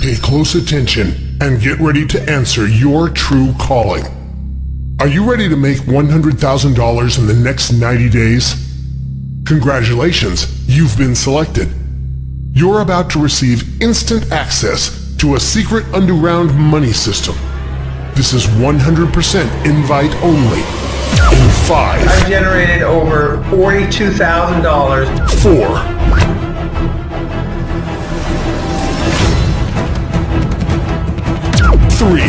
Pay close attention and get ready to answer your true calling. Are you ready to make $100,000 in the next 90 days? Congratulations, you've been selected. You're about to receive instant access to a secret underground money system. This is 100% invite only. In 5. I've generated over $42,000. 4. 3.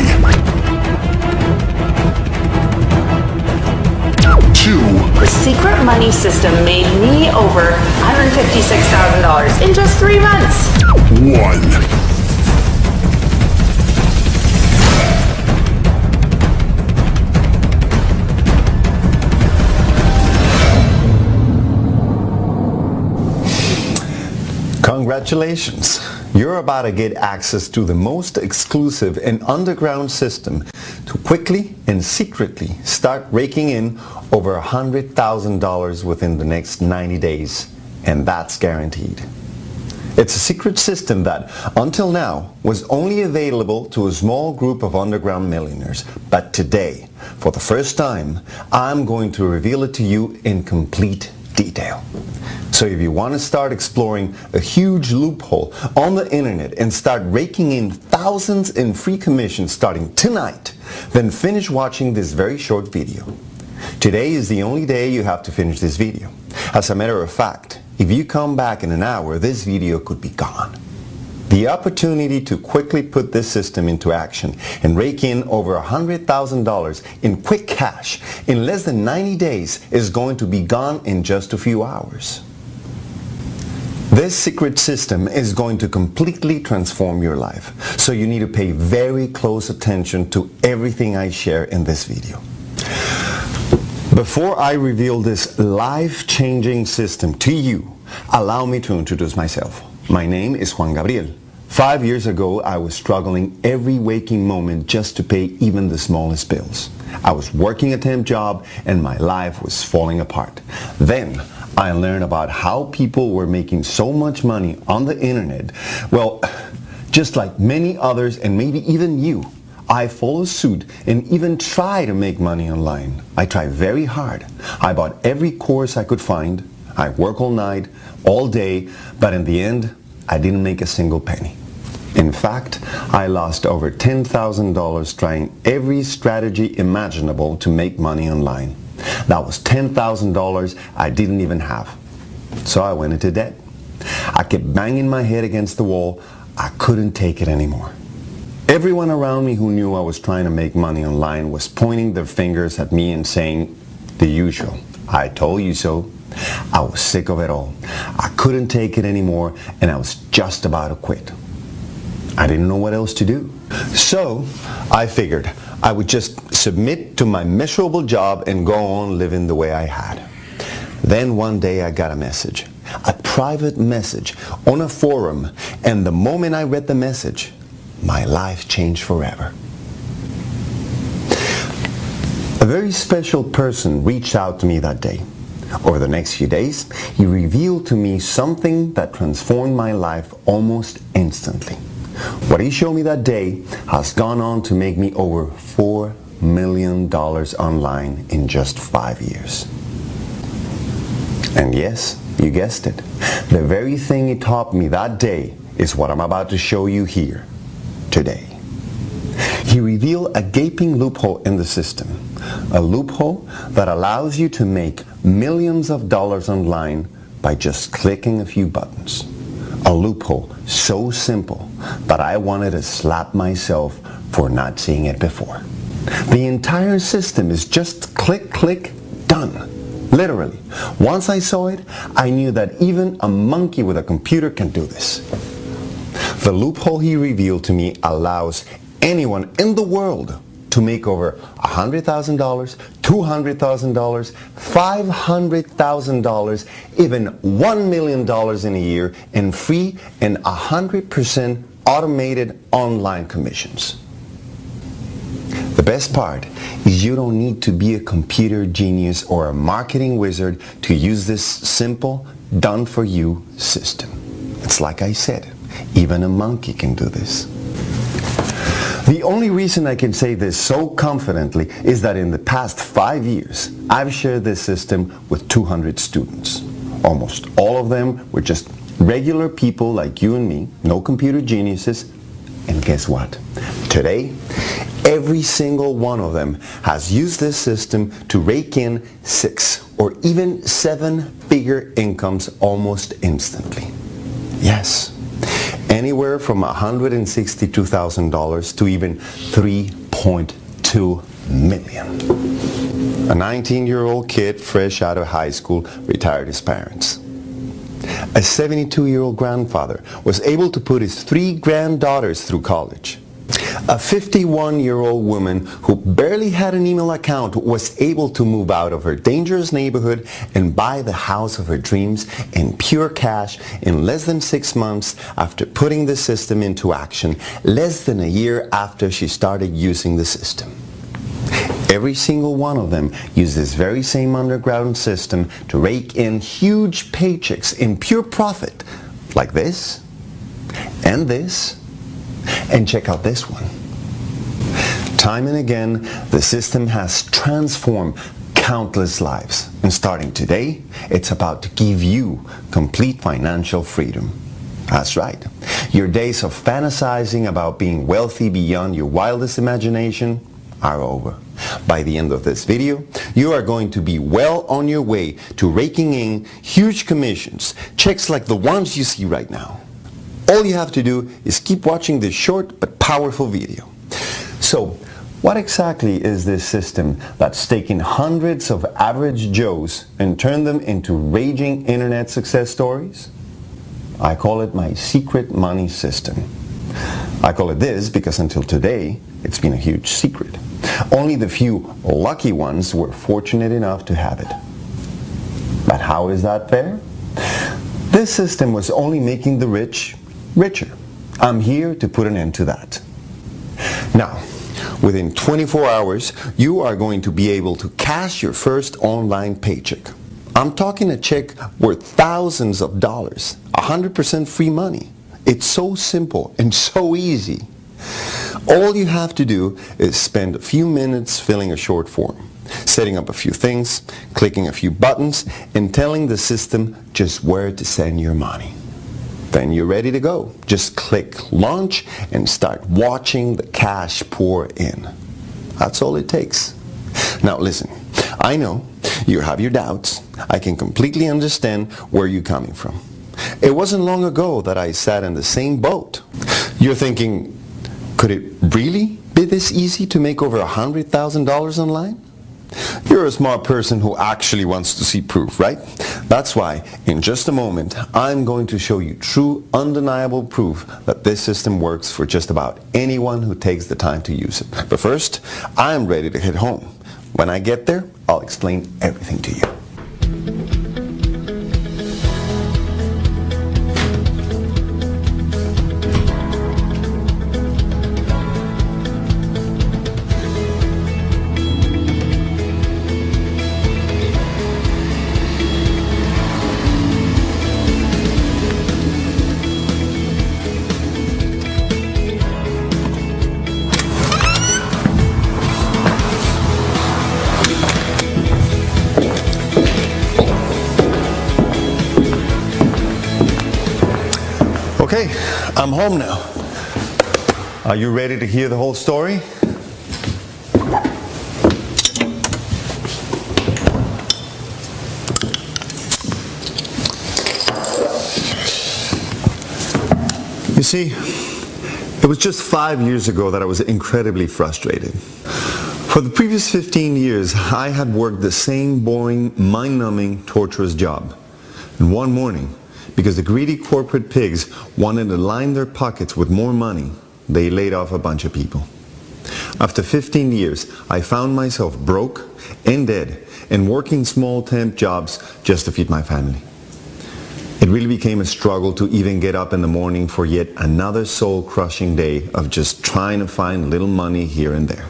2. The secret money system made me over $156,000 in just 3 months. 1. Congratulations! You're about to get access to the most exclusive and underground system to quickly and secretly start raking in over $100,000 within the next 90 days, and that's guaranteed. It's a secret system that, until now, was only available to a small group of underground millionaires. But today, for the first time, I'm going to reveal it to you in complete detail. So if you want to start exploring a huge loophole on the internet and start raking in thousands in free commissions starting tonight, then finish watching this very short video. Today is the only day you have to finish this video. As a matter of fact, if you come back in an hour, this video could be gone. The opportunity to quickly put this system into action and rake in over $100,000 in quick cash in less than 90 days is going to be gone in just a few hours. This secret system is going to completely transform your life, so you need to pay very close attention to everything I share in this video. Before I reveal this life-changing system to you, allow me to introduce myself. My name is Juan Gabriel. 5 years ago, I was struggling every waking moment just to pay even the smallest bills. I was working a temp job and my life was falling apart. Then, I learned about how people were making so much money on the internet. Well, just like many others and maybe even you, I followed suit and even try to make money online. I tried very hard. I bought every course I could find. I worked all night, all day, but in the end, I didn't make a single penny. In fact, I lost over $10,000 trying every strategy imaginable to make money online. That was $10,000 I didn't even have. So I went into debt. I kept banging my head against the wall. I couldn't take it anymore. Everyone around me who knew I was trying to make money online was pointing their fingers at me and saying the usual, "I told you so." I was sick of it all. I couldn't take it anymore and I was just about to quit. I didn't know what else to do. So I figured I would just submit to my miserable job and go on living the way I had. Then one day I got a message, a private message on a forum, and the moment I read the message, my life changed forever. A very special person reached out to me that day. Over the next few days, he revealed to me something that transformed my life almost instantly. What he showed me that day has gone on to make me over $4 million online in just 5 years. And yes, you guessed it. The very thing he taught me that day is what I'm about to show you here today. He revealed a gaping loophole in the system, a loophole that allows you to make millions of dollars online by just clicking a few buttons. A loophole so simple that I wanted to slap myself for not seeing it before. The entire system is just click, click, done. Literally. Once I saw it, I knew that even a monkey with a computer can do this. The loophole he revealed to me allows anyone in the world to make over $100,000, $200,000, $500,000, even $1 million in a year in free and 100% automated online commissions. The best part is you don't need to be a computer genius or a marketing wizard to use this simple, done-for-you system. It's like I said, even a monkey can do this. The only reason I can say this so confidently is that in the past 5 years, I've shared this system with 200 students. Almost all of them were just regular people like you and me, no computer geniuses. And guess what? Today, every single one of them has used this system to rake in 6 or even 7-figure incomes almost instantly. Yes, anywhere from $162,000 to even $3.2 million. A 19-year-old kid fresh out of high school retired his parents. A 72-year-old grandfather was able to put his 3 granddaughters through college. A 51-year-old woman who barely had an email account was able to move out of her dangerous neighborhood and buy the house of her dreams in pure cash in less than 6 months after putting the system into action, less than a year after she started using the system. Every single one of them used this very same underground system to rake in huge paychecks in pure profit, like this, and this, and check out this one. Time and again, the system has transformed countless lives. And starting today, it's about to give you complete financial freedom. That's right. Your days of fantasizing about being wealthy beyond your wildest imagination are over. By the end of this video, you are going to be well on your way to raking in huge commissions, checks like the ones you see right now. All you have to do is keep watching this short but powerful video. So, what exactly is this system that's taken hundreds of average Joes and turned them into raging internet success stories? I call it my secret money system. I call it this because until today, it's been a huge secret. Only the few lucky ones were fortunate enough to have it. But how is that fair? This system was only making the rich richer. I'm here to put an end to that. Now, within 24 hours, you are going to be able to cash your first online paycheck. I'm talking a check worth thousands of dollars, 100% free money. It's so simple and so easy. All you have to do is spend a few minutes filling a short form, setting up a few things, clicking a few buttons, and telling the system just where to send your money. Then you're ready to go. Just click launch and start watching the cash pour in. That's all it takes. Now listen, I know you have your doubts. I can completely understand where you're coming from. It wasn't long ago that I sat in the same boat. You're thinking, could it really be this easy to make over $100,000 online? You're a smart person who actually wants to see proof, right? That's why, in just a moment, I'm going to show you true, undeniable proof that this system works for just about anyone who takes the time to use it. But first, I'm ready to head home. When I get there, I'll explain everything to you. Okay, I'm home now. Are you ready to hear the whole story? You see, it was just 5 years ago that I was incredibly frustrated. For the previous 15 years, I had worked the same boring, mind-numbing, torturous job. And one morning, because the greedy corporate pigs wanted to line their pockets with more money, they laid off a bunch of people. After 15 years, I found myself broke and dead and working small temp jobs just to feed my family. It really became a struggle to even get up in the morning for yet another soul-crushing day of just trying to find little money here and there.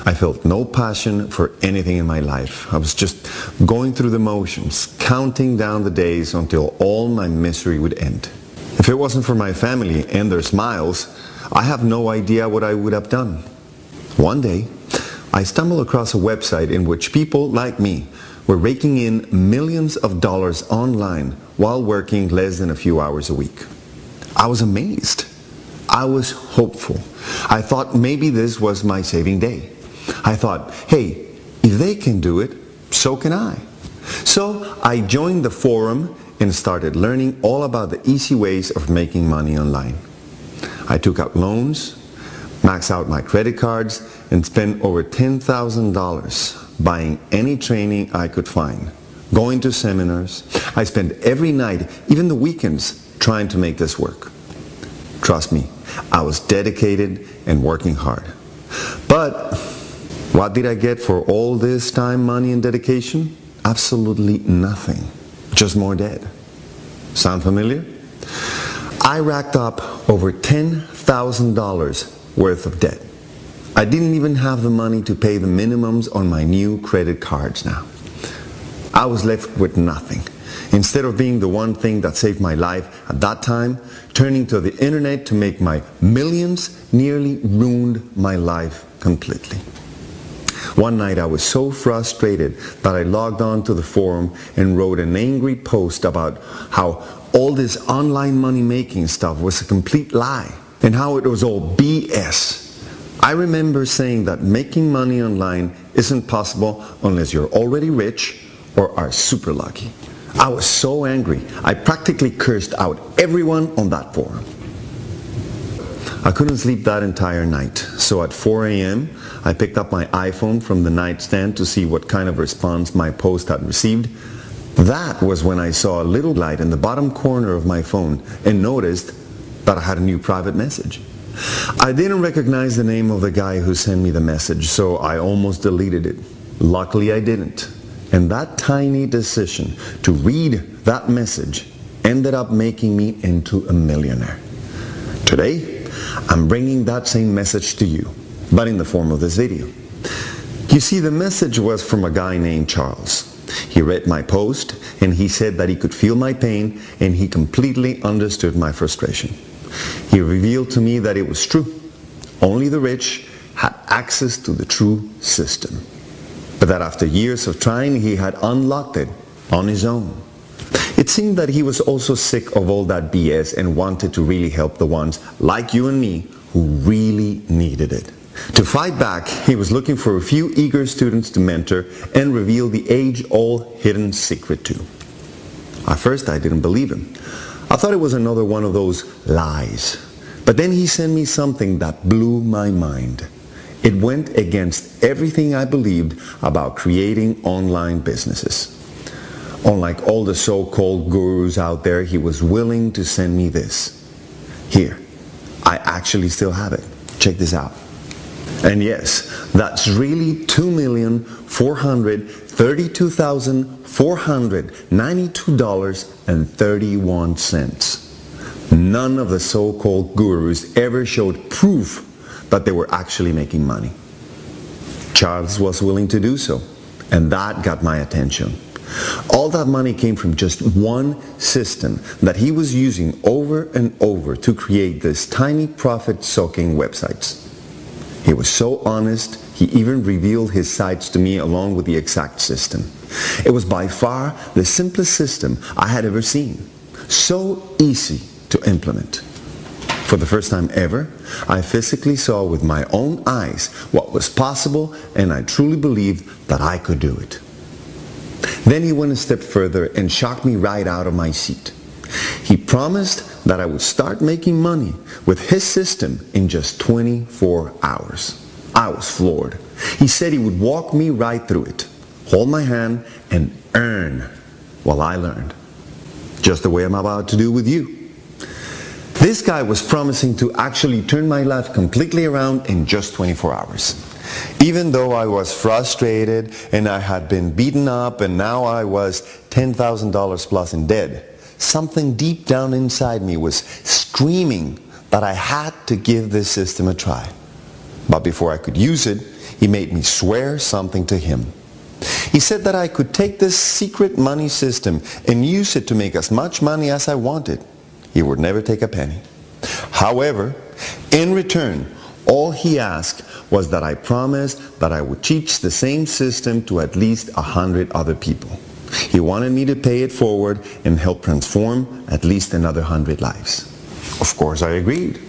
I felt no passion for anything in my life. I was just going through the motions, counting down the days until all my misery would end. If it wasn't for my family and their smiles, I have no idea what I would have done. One day, I stumbled across a website in which people like me were raking in millions of dollars online while working less than a few hours a week. I was amazed. I was hopeful. I thought maybe this was my saving day. I thought, hey, if they can do it, so can I. So I joined the forum and started learning all about the easy ways of making money online. I took out loans, maxed out my credit cards, and spent over $10,000 buying any training I could find, going to seminars. I spent every night, even the weekends, trying to make this work. Trust me, I was dedicated and working hard. But what did I get for all this time, money, and dedication? Absolutely nothing. Just more debt. Sound familiar? I racked up over $10,000 worth of debt. I didn't even have the money to pay the minimums on my new credit cards now. I was left with nothing. Instead of being the one thing that saved my life at that time, turning to the internet to make my millions nearly ruined my life completely. One night I was so frustrated that I logged on to the forum and wrote an angry post about how all this online money making stuff was a complete lie and how it was all BS. I remember saying that making money online isn't possible unless you're already rich or are super lucky. I was so angry, I practically cursed out everyone on that forum. I couldn't sleep that entire night, so at 4 a.m. I picked up my iPhone from the nightstand to see what kind of response my post had received. That was when I saw a little light in the bottom corner of my phone and noticed that I had a new private message. I didn't recognize the name of the guy who sent me the message, so I almost deleted it. Luckily I didn't. And that tiny decision to read that message ended up making me into a millionaire. Today, I'm bringing that same message to you, but in the form of this video. You see, the message was from a guy named Charles. He read my post and he said that he could feel my pain and he completely understood my frustration. He revealed to me that it was true. Only the rich had access to the true system. But that after years of trying, he had unlocked it on his own. It seemed that he was also sick of all that BS and wanted to really help the ones like you and me who really needed it. To fight back, he was looking for a few eager students to mentor and reveal the age-old hidden secret to. At first, I didn't believe him. I thought it was another one of those lies. But then he sent me something that blew my mind. It went against everything I believed about creating online businesses. Unlike all the so-called gurus out there, he was willing to send me this. Here, I actually still have it. Check this out. And yes, that's really $2,432,492.31. None of the so-called gurus ever showed proof that they were actually making money. Charles was willing to do so, and that got my attention. All that money came from just one system that he was using over and over to create these tiny profit-soaking websites. He was so honest, he even revealed his sites to me along with the exact system. It was by far the simplest system I had ever seen. So easy to implement. For the first time ever, I physically saw with my own eyes what was possible, and I truly believed that I could do it. Then he went a step further and shocked me right out of my seat. He promised that I would start making money with his system in just 24 hours. I was floored. He said he would walk me right through it, hold my hand, and earn while I learned. Just the way I'm about to do with you. This guy was promising to actually turn my life completely around in just 24 hours. Even though I was frustrated and I had been beaten up and now I was $10,000 plus in debt, something deep down inside me was screaming that I had to give this system a try. But before I could use it, he made me swear something to him. He said that I could take this secret money system and use it to make as much money as I wanted. He would never take a penny. However, In return, all he asked was that I promise that I would teach the same system to at least 100 other people. He wanted me to pay it forward and help transform at least another 100 lives. Of course, I agreed.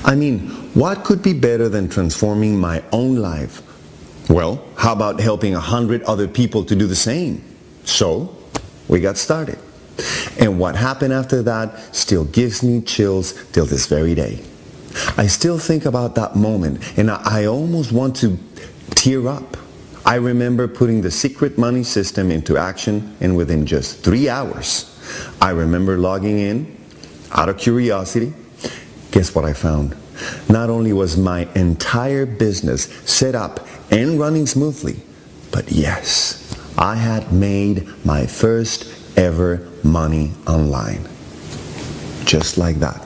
I mean, what could be better than transforming my own life? Well, how about helping 100 other people to do the same? So, we got started. And what happened after that still gives me chills till this very day. I still think about that moment, and I almost want to tear up. I remember putting the secret money system into action, and within just 3 hours, I remember logging in, out of curiosity. Guess what I found? Not only was my entire business set up and running smoothly, but yes, I had made my first ever money online. Just like that.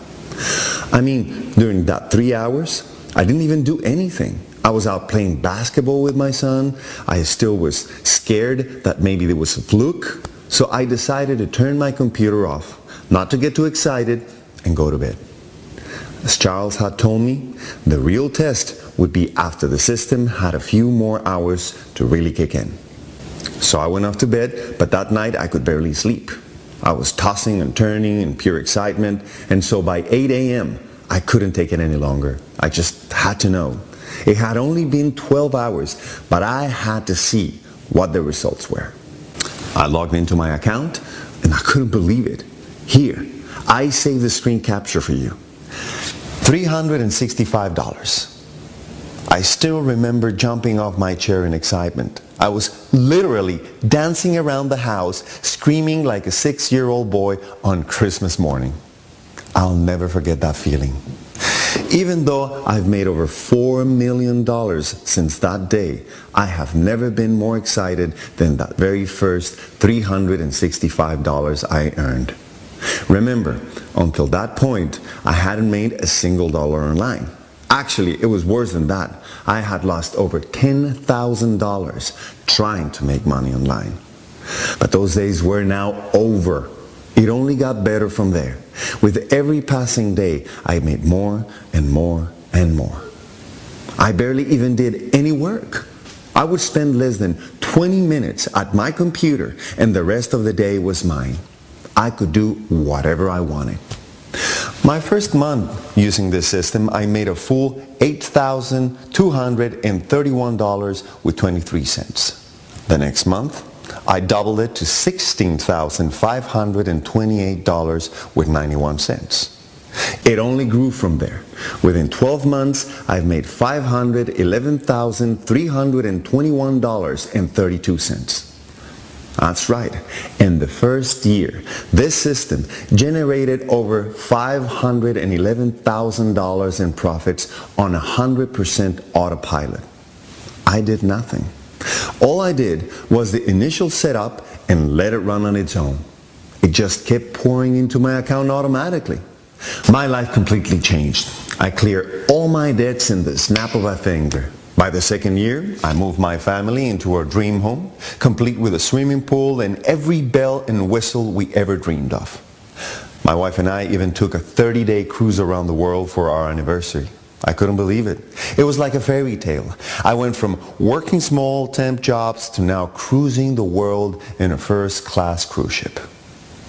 I mean, during that 3 hours, I didn't even do anything. I was out playing basketball with my son. I still was scared that maybe there was a fluke. So I decided to turn my computer off, not to get too excited, and go to bed. As Charles had told me, the real test would be after the system had a few more hours to really kick in. So I went off to bed, but that night I could barely sleep. I was tossing and turning in pure excitement, and so by 8 a.m., I couldn't take it any longer. I just had to know. It had only been 12 hours, but I had to see what the results were. I logged into my account, and I couldn't believe it. Here, I saved the screen capture for you. $365. I still remember jumping off my chair in excitement. I was literally dancing around the house, screaming like a 6-year-old boy on Christmas morning. I'll never forget that feeling. Even though I've made over $4 million since that day, I have never been more excited than that very first $365 I earned. Remember, until that point, I hadn't made a single dollar online. Actually, it was worse than that. I had lost over $10,000 trying to make money online. But those days were now over. It only got better from there. With every passing day, I made more and more and more. I barely even did any work. I would spend less than 20 minutes at my computer, and the rest of the day was mine. I could do whatever I wanted. My first month using this system, I made a full $8,231.23. The next month, I doubled it to $16,528.91. It only grew from there. Within 12 months, I've made $511,321.32. That's right. In the first year, this system generated over $511,000 in profits on 100% autopilot. I did nothing. All I did was the initial setup and let it run on its own. It just kept pouring into my account automatically. My life completely changed. I cleared all my debts in the snap of a finger. By the second year, I moved my family into our dream home, complete with a swimming pool and every bell and whistle we ever dreamed of. My wife and I even took a 30-day cruise around the world for our anniversary. I couldn't believe it. It was like a fairy tale. I went from working small temp jobs to now cruising the world in a first-class cruise ship.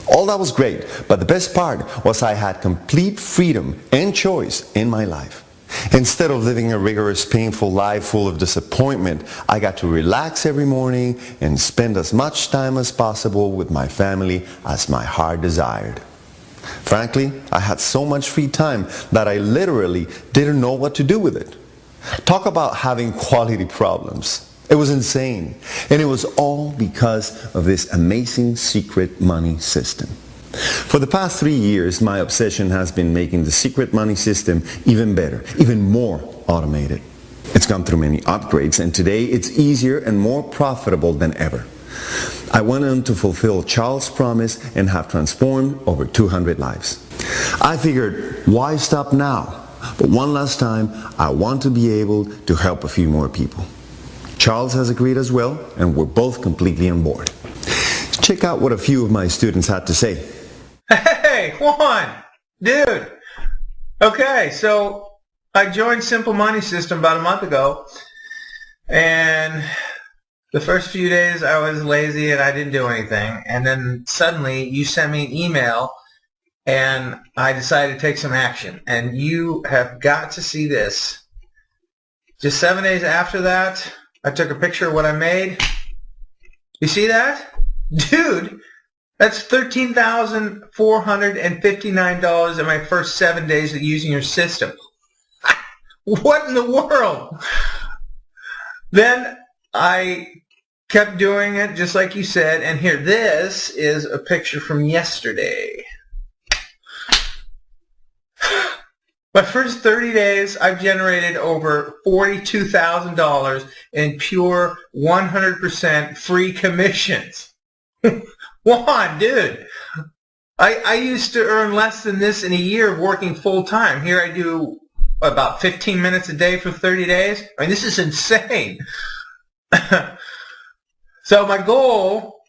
All that was great, but the best part was I had complete freedom and choice in my life. Instead of living a rigorous, painful life full of disappointment, I got to relax every morning and spend as much time as possible with my family as my heart desired. Frankly, I had so much free time that I literally didn't know what to do with it. Talk about having quality problems. It was insane. And it was all because of this amazing secret money system. For the past 3 years, my obsession has been making the secret money system even better, even more automated. It's gone through many upgrades, and today it's easier and more profitable than ever. I went on to fulfill Charles' promise and have transformed over 200 lives. I figured, why stop now? But one last time, I want to be able to help a few more people. Charles has agreed as well, and we're both completely on board. Check out what a few of my students had to say. Hey, Juan! Dude! Okay, so I joined Simple Money System about a month ago, and the first few days I was lazy and I didn't do anything, and then suddenly you sent me an email and I decided to take some action, and you have got to see this. Just 7 days after that, I took a picture of what I made. You see that? Dude, that's $13,459 in my first 7 days of using your system. What in the world? Then I kept doing it just like you said, and here, this is a picture from yesterday. My first 30 days, I've generated over $42,000 in pure 100% free commissions. Juan, dude, I used to earn less than this in a year of working full-time. Here I do about 15 minutes a day for 30 days. I mean, this is insane. So my goal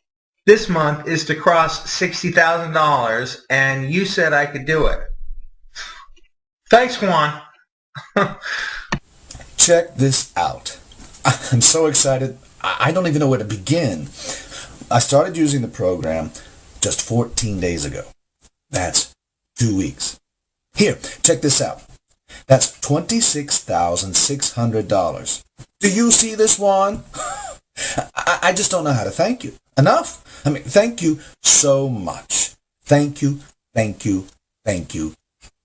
this month is to cross $60,000, and you said I could do it. Thanks, Juan. Check this out. I'm so excited, I don't even know where to begin. I started using the program just 14 days ago. That's 2 weeks. Here, check this out. That's $26,600. Do you see this, Juan? I just don't know how to thank you. Enough. I mean, thank you so much. Thank you, thank you, thank you,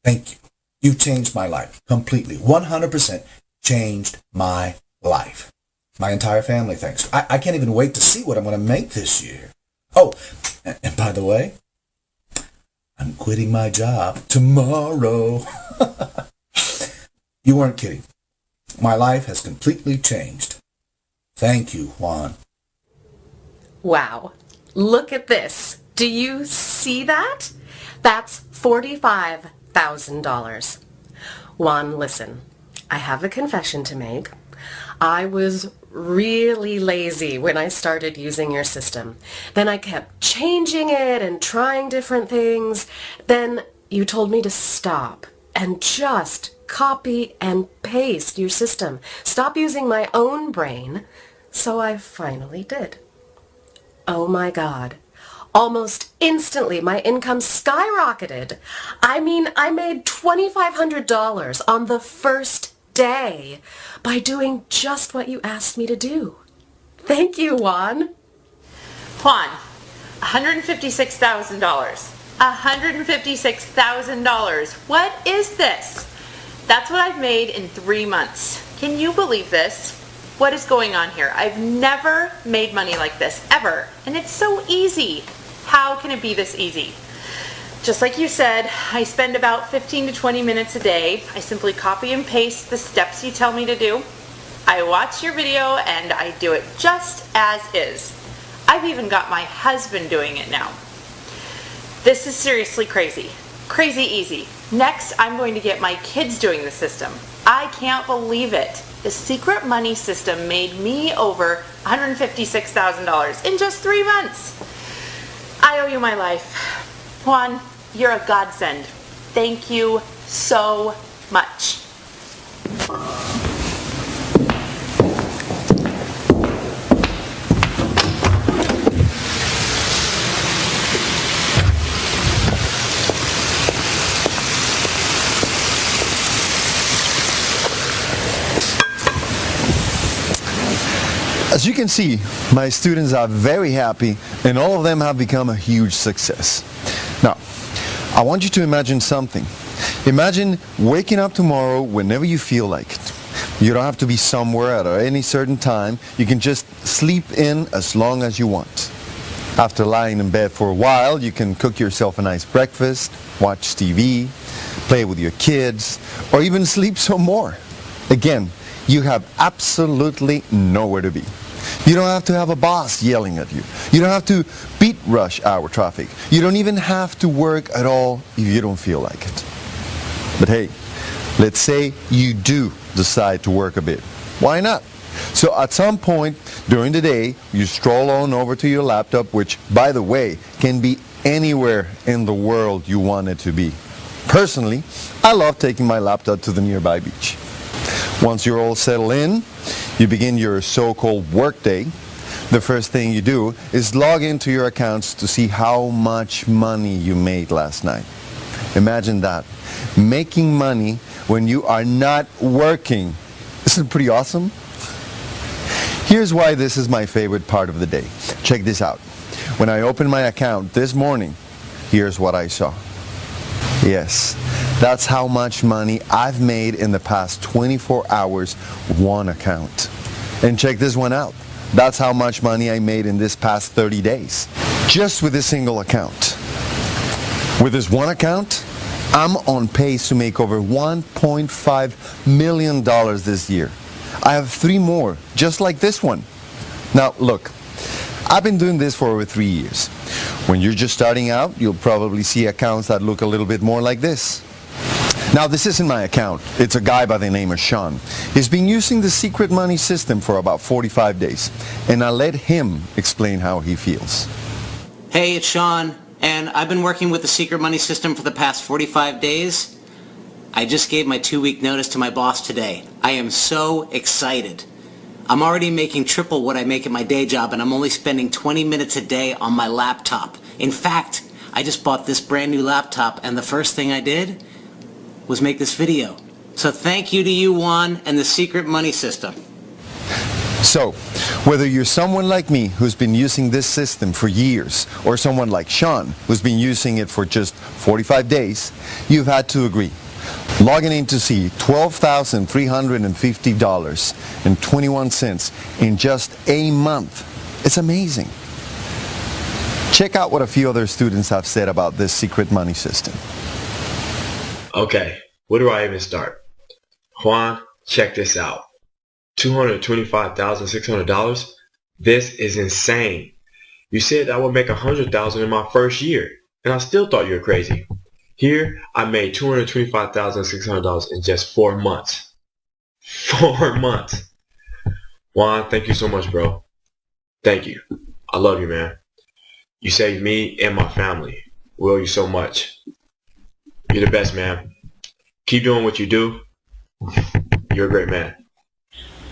thank you. You changed my life completely. 100% changed my life. My entire family thanks you. I can't even wait to see what I'm going to make this year. Oh, and by the way, I'm quitting my job tomorrow. You weren't kidding. My life has completely changed. Thank you, Juan. Wow. Look at this. Do you see that? That's $45,000. Juan, listen. I have a confession to make. I was really lazy when I started using your system. Then I kept changing it and trying different things. Then you told me to stop and just copy and paste your system. Stop using my own brain. So I finally did. Oh my God. Almost instantly, my income skyrocketed. I mean, I made $2,500 on the first day by doing just what you asked me to do. Thank you, Juan. Juan, $156,000. $156,000. What is this? That's what I've made in 3 months. Can you believe this? What is going on here? I've never made money like this, ever. And it's so easy. How can it be this easy? Just like you said, I spend about 15 to 20 minutes a day. I simply copy and paste the steps you tell me to do. I watch your video and I do it just as is. I've even got my husband doing it now. This is seriously crazy. Crazy easy. Next, I'm going to get my kids doing the system. I can't believe it. The secret money system made me over $156,000 in just 3 months. I owe you my life. Juan, you're a godsend. Thank you so much. As you can see, my students are very happy and all of them have become a huge success. Now, I want you to imagine something. Imagine waking up tomorrow whenever you feel like it. You don't have to be somewhere at any certain time. You can just sleep in as long as you want. After lying in bed for a while, you can cook yourself a nice breakfast, watch TV, play with your kids, or even sleep some more. Again, you have absolutely nowhere to be. You don't have to have a boss yelling at you. You don't have to beat rush hour traffic. You don't even have to work at all if you don't feel like it. But hey, let's say you do decide to work a bit. Why not? So at some point during the day, you stroll on over to your laptop, which, by the way, can be anywhere in the world you want it to be. Personally, I love taking my laptop to the nearby beach. Once you're all settled in, you begin your so-called work day. The first thing you do is log into your accounts to see how much money you made last night. Imagine that. Making money when you are not working. Isn't it pretty awesome? Here's why this is my favorite part of the day. Check this out. When I opened my account this morning, here's what I saw. Yes, that's how much money I've made in the past 24 hours with one account. And check this one out. That's how much money I made in this past 30 days. Just with this single account. With this one account, I'm on pace to make over $1.5 million this year. I have 3 more, just like this one. Now, look, I've been doing this for over 3 years. When you're just starting out, you'll probably see accounts that look a little bit more like this. Now, this isn't my account. It's a guy by the name of Sean. He's been using the secret money system for about 45 days, and I'll let him explain how he feels. Hey, it's Sean, and I've been working with the secret money system for the past 45 days. I just gave my 2-week notice to my boss today. I am so excited. I'm already making triple what I make at my day job, and I'm only spending 20 minutes a day on my laptop. In fact, I just bought this brand new laptop, and the first thing I did was make this video. So thank you to you, Juan, and the secret money system. So, whether you're someone like me who's been using this system for years, or someone like Sean who's been using it for just 45 days, you've had to agree. Logging in to see $12,350.21 in just a month. It's amazing. Check out what a few other students have said about this secret money system. Okay, where do I even start? Juan, check this out. $225,600? This is insane. You said I would make $100,000 in my first year, and I still thought you were crazy. Here, I made $225,600 in just 4 months. 4 months. Juan, thank you so much, bro. Thank you. I love you, man. You saved me and my family. We owe you so much. You're the best, man. Keep doing what you do. You're a great man.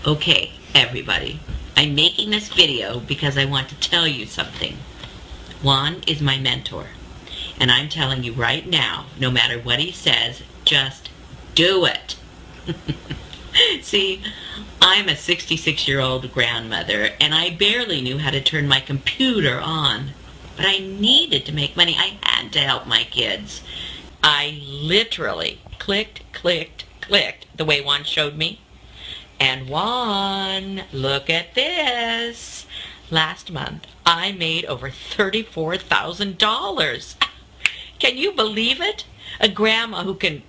Okay, everybody. I'm making this video because I want to tell you something. Juan is my mentor. And I'm telling you right now, no matter what he says, just do it. See, I'm a 66-year-old grandmother, and I barely knew how to turn my computer on. But I needed to make money. I had to help my kids. I literally clicked the way Juan showed me. And Juan, look at this. Last month, I made over $34,000. Can you believe it? A grandma who can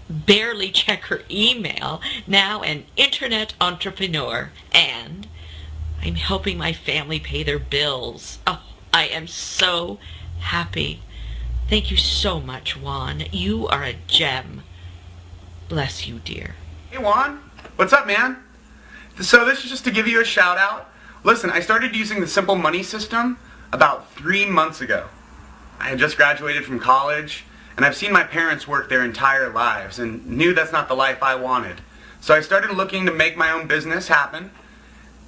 barely check her email, now an internet entrepreneur, and I'm helping my family pay their bills. Oh, I am so happy. Thank you so much, Juan. You are a gem. Bless you, dear. Hey, Juan. What's up, man? So this is just to give you a shout out. Listen, I started using the Simple Money system about 3 months ago. I had just graduated from college, and I've seen my parents work their entire lives and knew that's not the life I wanted. So I started looking to make my own business happen,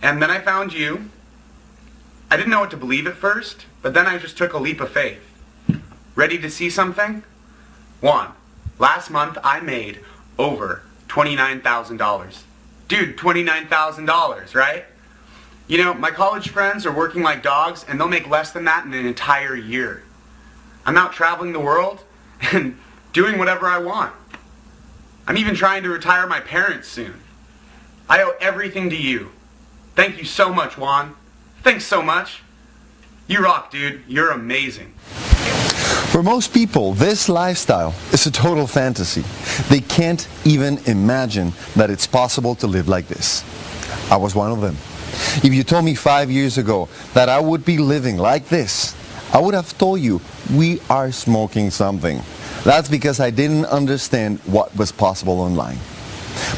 and then I found you. I didn't know what to believe at first, but then I just took a leap of faith. Ready to see something? Juan, last month I made over $29,000. Dude, $29,000, right? You know, my college friends are working like dogs, and they'll make less than that in an entire year. I'm out traveling the world and doing whatever I want. I'm even trying to retire my parents soon. I owe everything to you. Thank you so much, Juan. Thanks so much. You rock, dude. You're amazing. For most people, this lifestyle is a total fantasy. They can't even imagine that it's possible to live like this. I was one of them. If you told me 5 years ago that I would be living like this, I would have told you we are smoking something. That's because I didn't understand what was possible online.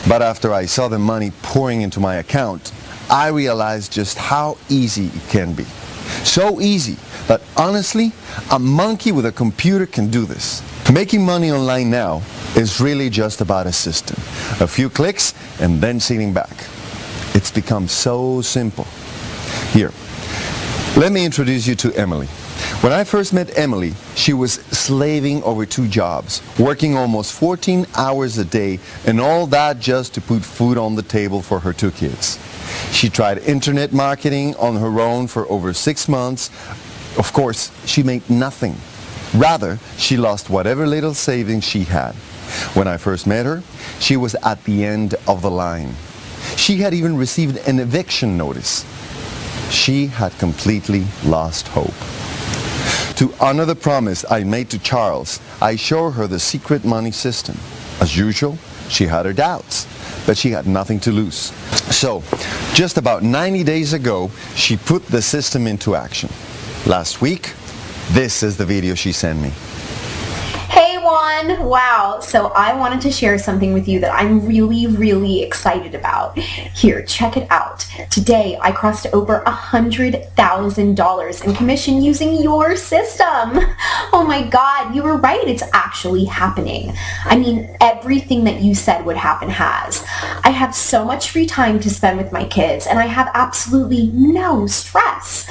But after I saw the money pouring into my account, I realized just how easy it can be. So easy that honestly, a monkey with a computer can do this. Making money online now is really just about a system. A few clicks and then sitting back. It's become so simple. Here, let me introduce you to Emily. When I first met Emily, she was slaving over 2 jobs, working almost 14 hours a day, and all that just to put food on the table for her 2 kids. She tried internet marketing on her own for over 6 months. Of course, she made nothing. Rather, she lost whatever little savings she had. When I first met her, she was at the end of the line. She had even received an eviction notice. She had completely lost hope. To honor the promise I made to Charles, I showed her the secret money system. As usual, she had her doubts, but she had nothing to lose. So, just about 90 days ago, she put the system into action. Last week, this is the video she sent me. Hey Juan! Wow, so I wanted to share something with you that I'm really excited about. Here, check it out. Today I crossed over $100,000 in commission using your system. Oh my god, you were right, it's actually happening. I mean, everything that you said would happen has. I have so much free time to spend with my kids and I have absolutely no stress.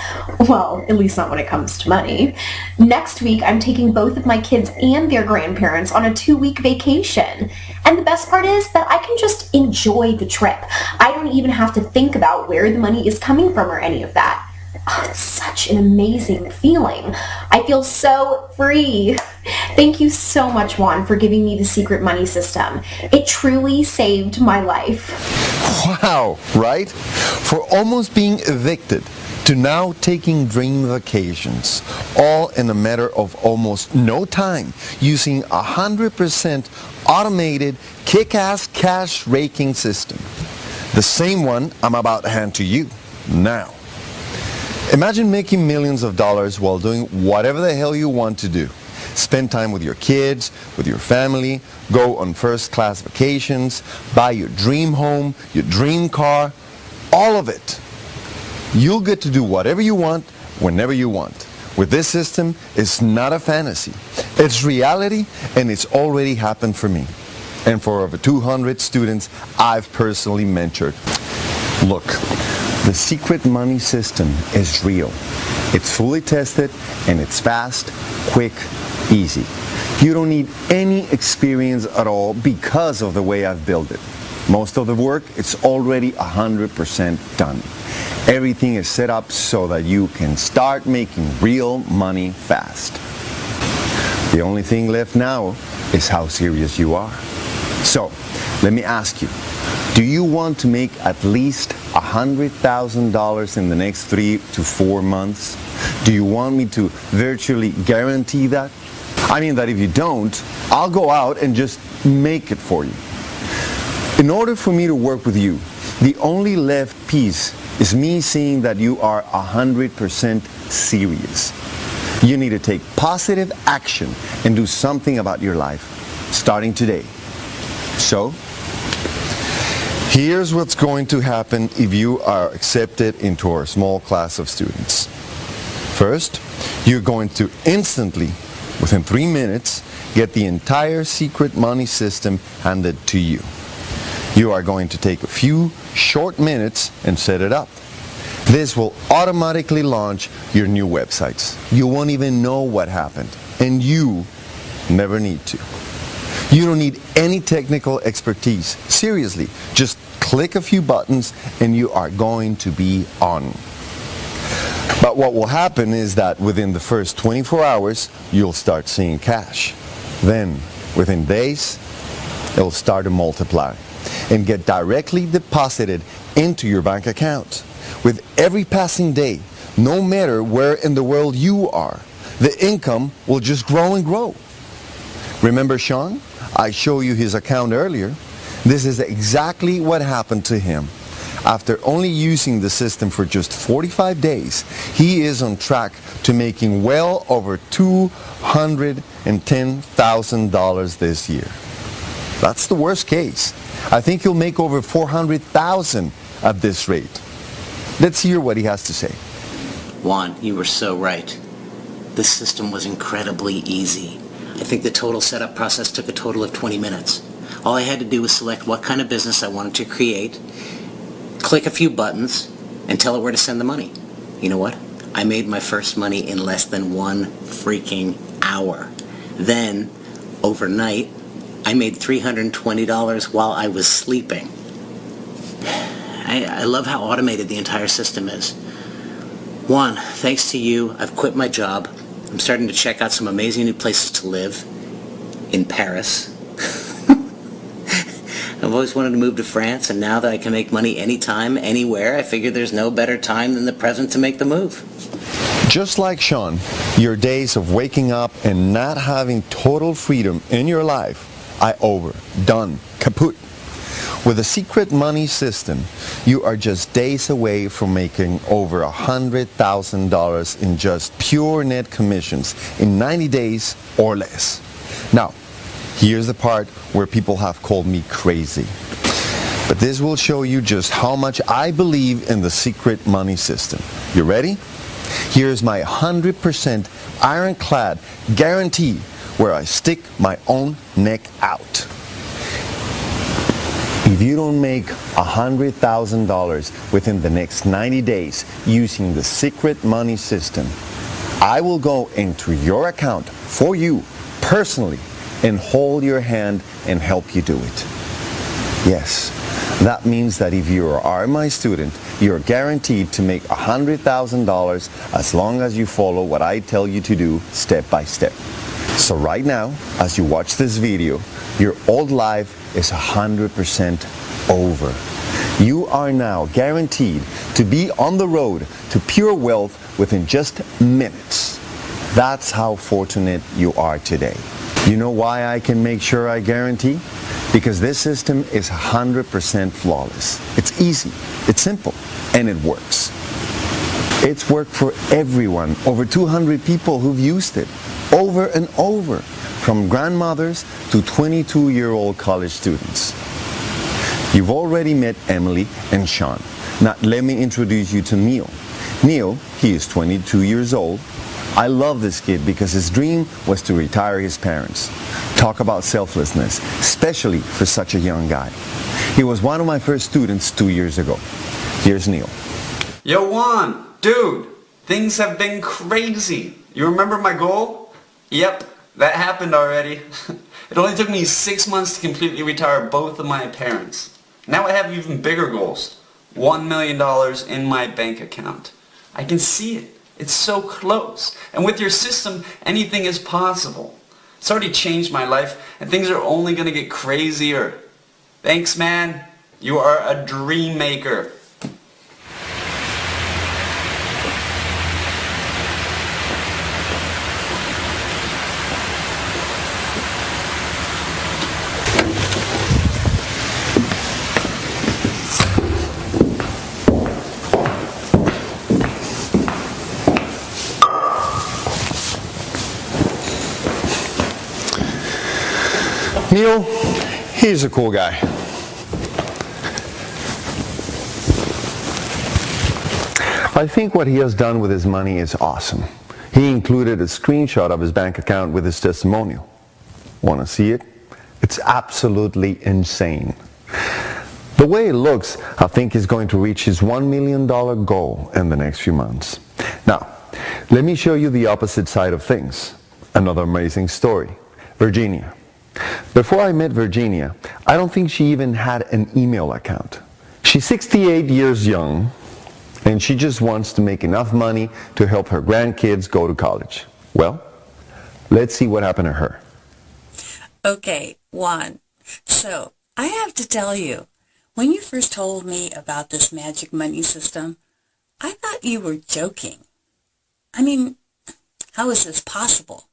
Well, at least not when it comes to money. Next week I'm taking both of my kids and their grandparents on a 2-week vacation. And the best part is that I can just enjoy the trip. I don't even have to think about where the money is coming from or any of that. Oh, it's such an amazing feeling. I feel so free. Thank you so much, Juan, for giving me the secret money system. It truly saved my life. Wow, right? For almost being evicted to now taking dream vacations, all in a matter of almost no time, using 100% automated, kick-ass cash raking system. The same one I'm about to hand to you now. Imagine making millions of dollars while doing whatever the hell you want to do. Spend time with your kids, with your family, go on first-class vacations, buy your dream home, your dream car, all of it. You'll get to do whatever you want, whenever you want. With this system, it's not a fantasy. It's reality, and it's already happened for me. And for over 200 students I've personally mentored. Look, the secret money system is real. It's fully tested, and it's fast, quick, easy. You don't need any experience at all because of the way I've built it. Most of the work is already 100% done. Everything is set up so that you can start making real money fast. The only thing left now is how serious you are. So, let me ask you, do you want to make at least $100,000 in the next 3 to 4 months? Do you want me to virtually guarantee that? I mean that if you don't, I'll go out and just make it for you. In order for me to work with you, the only left piece is me seeing that you are 100% serious. You need to take positive action and do something about your life, starting today. So, here's what's going to happen if you are accepted into our small class of students. First, you're going to instantly, within 3 minutes, get the entire secret money system handed to you. You are going to take a few short minutes and set it up. This will automatically launch your new websites. You won't even know what happened, and you never need to. You don't need any technical expertise. Seriously, just click a few buttons and you are going to be on. But what will happen is that within the first 24 hours, you'll start seeing cash. Then, within days, it'll start to multiply and get directly deposited into your bank account. With every passing day, no matter where in the world you are, the income will just grow and grow. Remember Sean? I showed you his account earlier. This is exactly what happened to him. After only using the system for just 45 days, he is on track to making well over $210,000 this year. That's the worst case. I think he'll make over $400,000 at this rate. Let's hear what he has to say. Juan, you were so right. This system was incredibly easy. I think the total setup process took a total of 20 minutes. All I had to do was select what kind of business I wanted to create, click a few buttons, and tell it where to send the money. You know what? I made my first money in less than 1 freaking hour. Then, overnight, I made $320 while I was sleeping. I love how automated the entire system is. Juan, thanks to you, I've quit my job. I'm starting to check out some amazing new places to live in Paris. I've always wanted to move to France, and now that I can make money anytime, anywhere, I figure there's no better time than the present to make the move. Just like Sean, your days of waking up and not having total freedom in your life are over, done, kaput. With a secret money system, you are just days away from making over $100,000 in just pure net commissions in 90 days or less. Now, here's the part where people have called me crazy. But this will show you just how much I believe in the secret money system. You ready? Here's my 100% ironclad guarantee where I stick my own neck out. If you don't make $100,000 within the next 90 days using the secret money system, I will go into your account for you personally and hold your hand and help you do it. Yes, that means that if you are my student, you're guaranteed to make $100,000 as long as you follow what I tell you to do step by step. So right now, as you watch this video, your old life is 100% over. You are now guaranteed to be on the road to pure wealth within just minutes. That's how fortunate you are today. You know why I can make sure I guarantee? Because this system is 100% flawless. It's easy, it's simple, and it works. It's worked for everyone, over 200 people who've used it, over and over, from grandmothers to 22-year-old college students. You've already met Emily and Sean. Now let me introduce you to Neil. Neil, he is 22 years old. I love this kid because his dream was to retire his parents. Talk about selflessness, especially for such a young guy. He was one of my first students 2 years ago. Here's Neil. Yo, Juan, dude, things have been crazy. You remember my goal? Yep, that happened already. It only took me 6 months to completely retire both of my parents. Now I have even bigger goals. $1 million in my bank account. I can see it. It's so close. And with your system, anything is possible. It's already changed my life, and things are only going to get crazier. Thanks, man. You are a dream maker. Neil, he's a cool guy. I think what he has done with his money is awesome. He included a screenshot of his bank account with his testimonial. Want to see it? It's absolutely insane. The way it looks, I think he's going to reach his $1 million goal in the next few months. Now, let me show you the opposite side of things. Another amazing story. Virginia. Before I met Virginia, I don't think she even had an email account. She's 68 years young, and she just wants to make enough money to help her grandkids go to college. Well, let's see what happened to her. Okay, Juan. So, I have to tell you, when you first told me about this magic money system, I thought you were joking. I mean, how is this possible?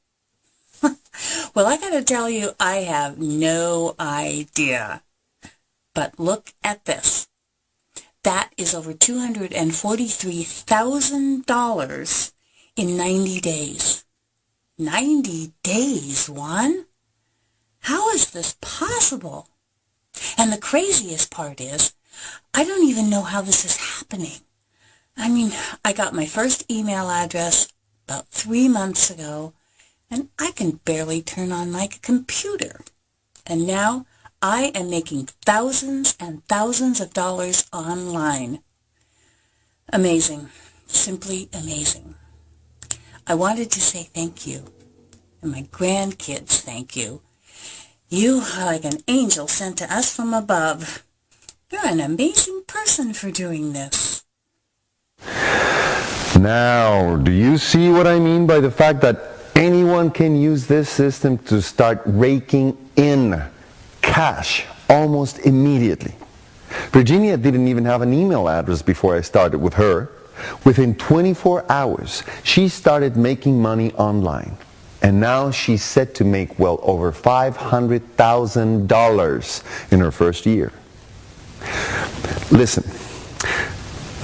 Well, I gotta tell you, I have no idea. But look at this. That is over $243,000 in 90 days. 90 days, Juan? How is this possible? And the craziest part is, I don't even know how this is happening. I mean, I got my first email address about 3 months ago. and I can barely turn on my computer. And now I am making thousands and thousands of dollars online. Amazing. Simply amazing. I wanted to say thank you. And my grandkids, thank you. You are like an angel sent to us from above. You're an amazing person for doing this. Now, do you see what I mean by the fact that anyone can use this system to start raking in cash almost immediately? Virginia didn't even have an email address before I started with her. Within 24 hours, she started making money online. And now she's set to make well over $500,000 in her first year. Listen,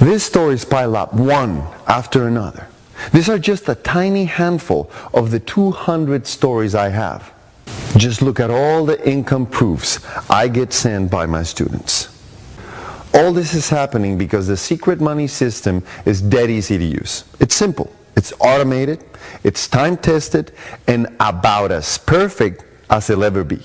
these stories pile up one after another. These are just a tiny handful of the 200 stories I have. Just look at all the income proofs I get sent by my students. All this is happening because the secret money system is dead easy to use. It's simple. It's automated, it's time-tested, and about as perfect as it'll ever be.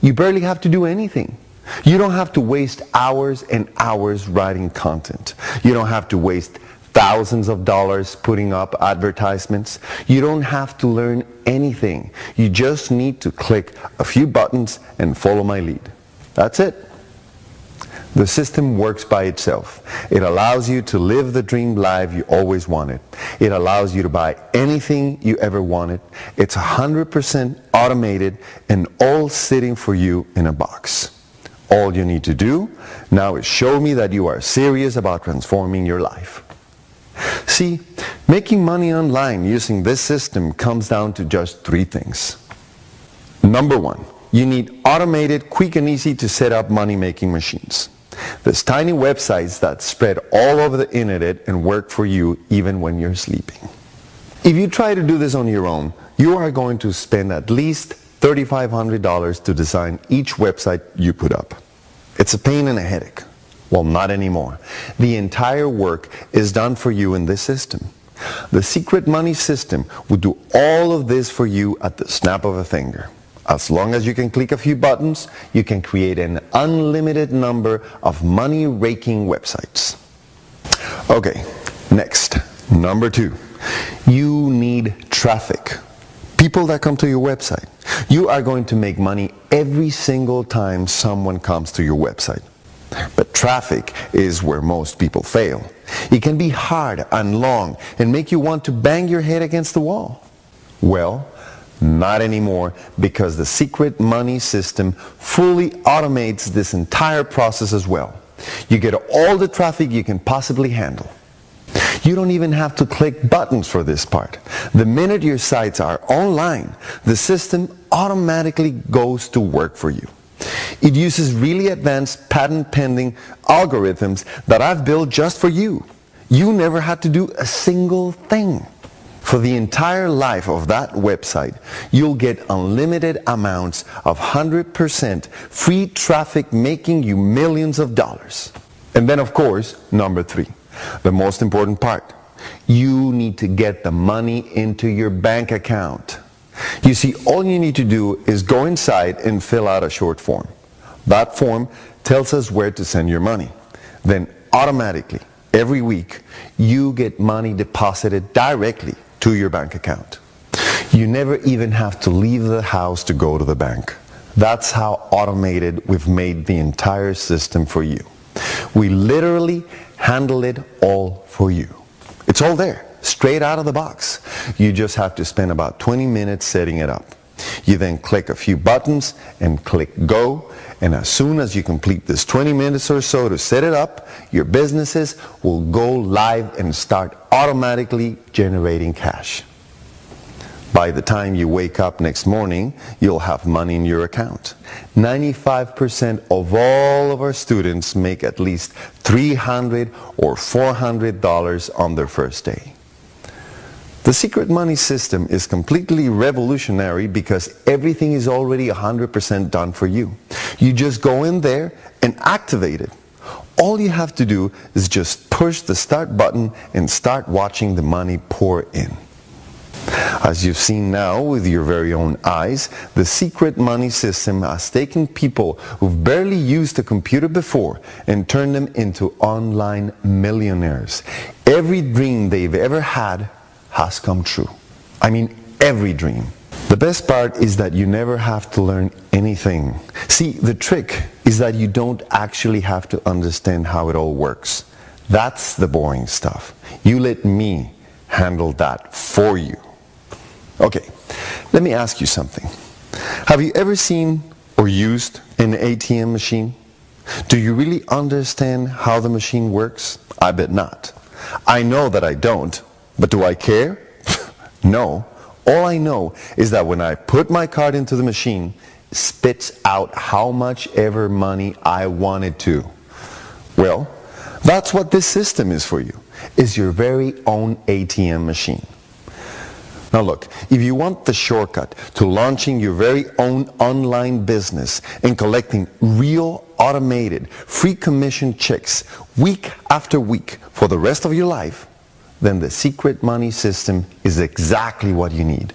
You barely have to do anything. You don't have to waste hours and hours writing content. You don't have to waste thousands of dollars putting up advertisements. You don't have to learn anything. You just need to click a few buttons and follow my lead. That's it. The system works by itself. It allows you to live the dream life you always wanted. It allows you to buy anything you ever wanted. It's 100% automated and all sitting for you in a box. All you need to do now is show me that you are serious about transforming your life. See, making money online using this system comes down to just 3 things. Number 1, you need automated, quick and easy to set up money-making machines. There's tiny websites that spread all over the internet and work for you even when you're sleeping. If you try to do this on your own, you are going to spend at least $3,500 to design each website you put up. It's a pain and a headache. Well, not anymore. The entire work is done for you in this system. The secret money system will do all of this for you at the snap of a finger. As long as you can click a few buttons, you can create an unlimited number of money-raking websites. Okay, next, number 2. You need traffic. People that come to your website. You are going to make money every single time someone comes to your website. But traffic is where most people fail. It can be hard and long and make you want to bang your head against the wall. Well, not anymore, because the secret money system fully automates this entire process as well. You get all the traffic you can possibly handle. You don't even have to click buttons for this part. The minute your sites are online, the system automatically goes to work for you. It uses really advanced patent-pending algorithms that I've built just for you. You never had to do a single thing. For the entire life of that website, you'll get unlimited amounts of 100% free traffic making you millions of dollars. And then, of course, number 3, the most important part. You need to get the money into your bank account. You see, all you need to do is go inside and fill out a short form. That form tells us where to send your money. Then automatically, every week, you get money deposited directly to your bank account. You never even have to leave the house to go to the bank. That's how automated we've made the entire system for you. We literally handle it all for you. It's all there, straight out of the box. You just have to spend about 20 minutes setting it up. You then click a few buttons and click go, and as soon as you complete this 20 minutes or so to set it up, your businesses will go live and start automatically generating cash. By the time you wake up next morning, you'll have money in your account. 95% of all of our students make at least $300 or $400 on their first day. The secret money system is completely revolutionary because everything is already 100% done for you. You just go in there and activate it. All you have to do is just push the start button and start watching the money pour in. As you've seen now with your very own eyes, the secret money system has taken people who've barely used a computer before and turned them into online millionaires. Every dream they've ever had has come true. I mean, every dream. The best part is that you never have to learn anything. See, the trick is that you don't actually have to understand how it all works. That's the boring stuff. You let me handle that for you. Okay, let me ask you something. Have you ever seen or used an ATM machine? Do you really understand how the machine works? I bet not. I know that I don't, but do I care? No. All I know is that when I put my card into the machine, it spits out how much ever money I wanted to. Well, that's what this system is for you. It's your very own ATM machine. Now look, if you want the shortcut to launching your very own online business and collecting real automated free commission checks week after week for the rest of your life, then the secret money system is exactly what you need.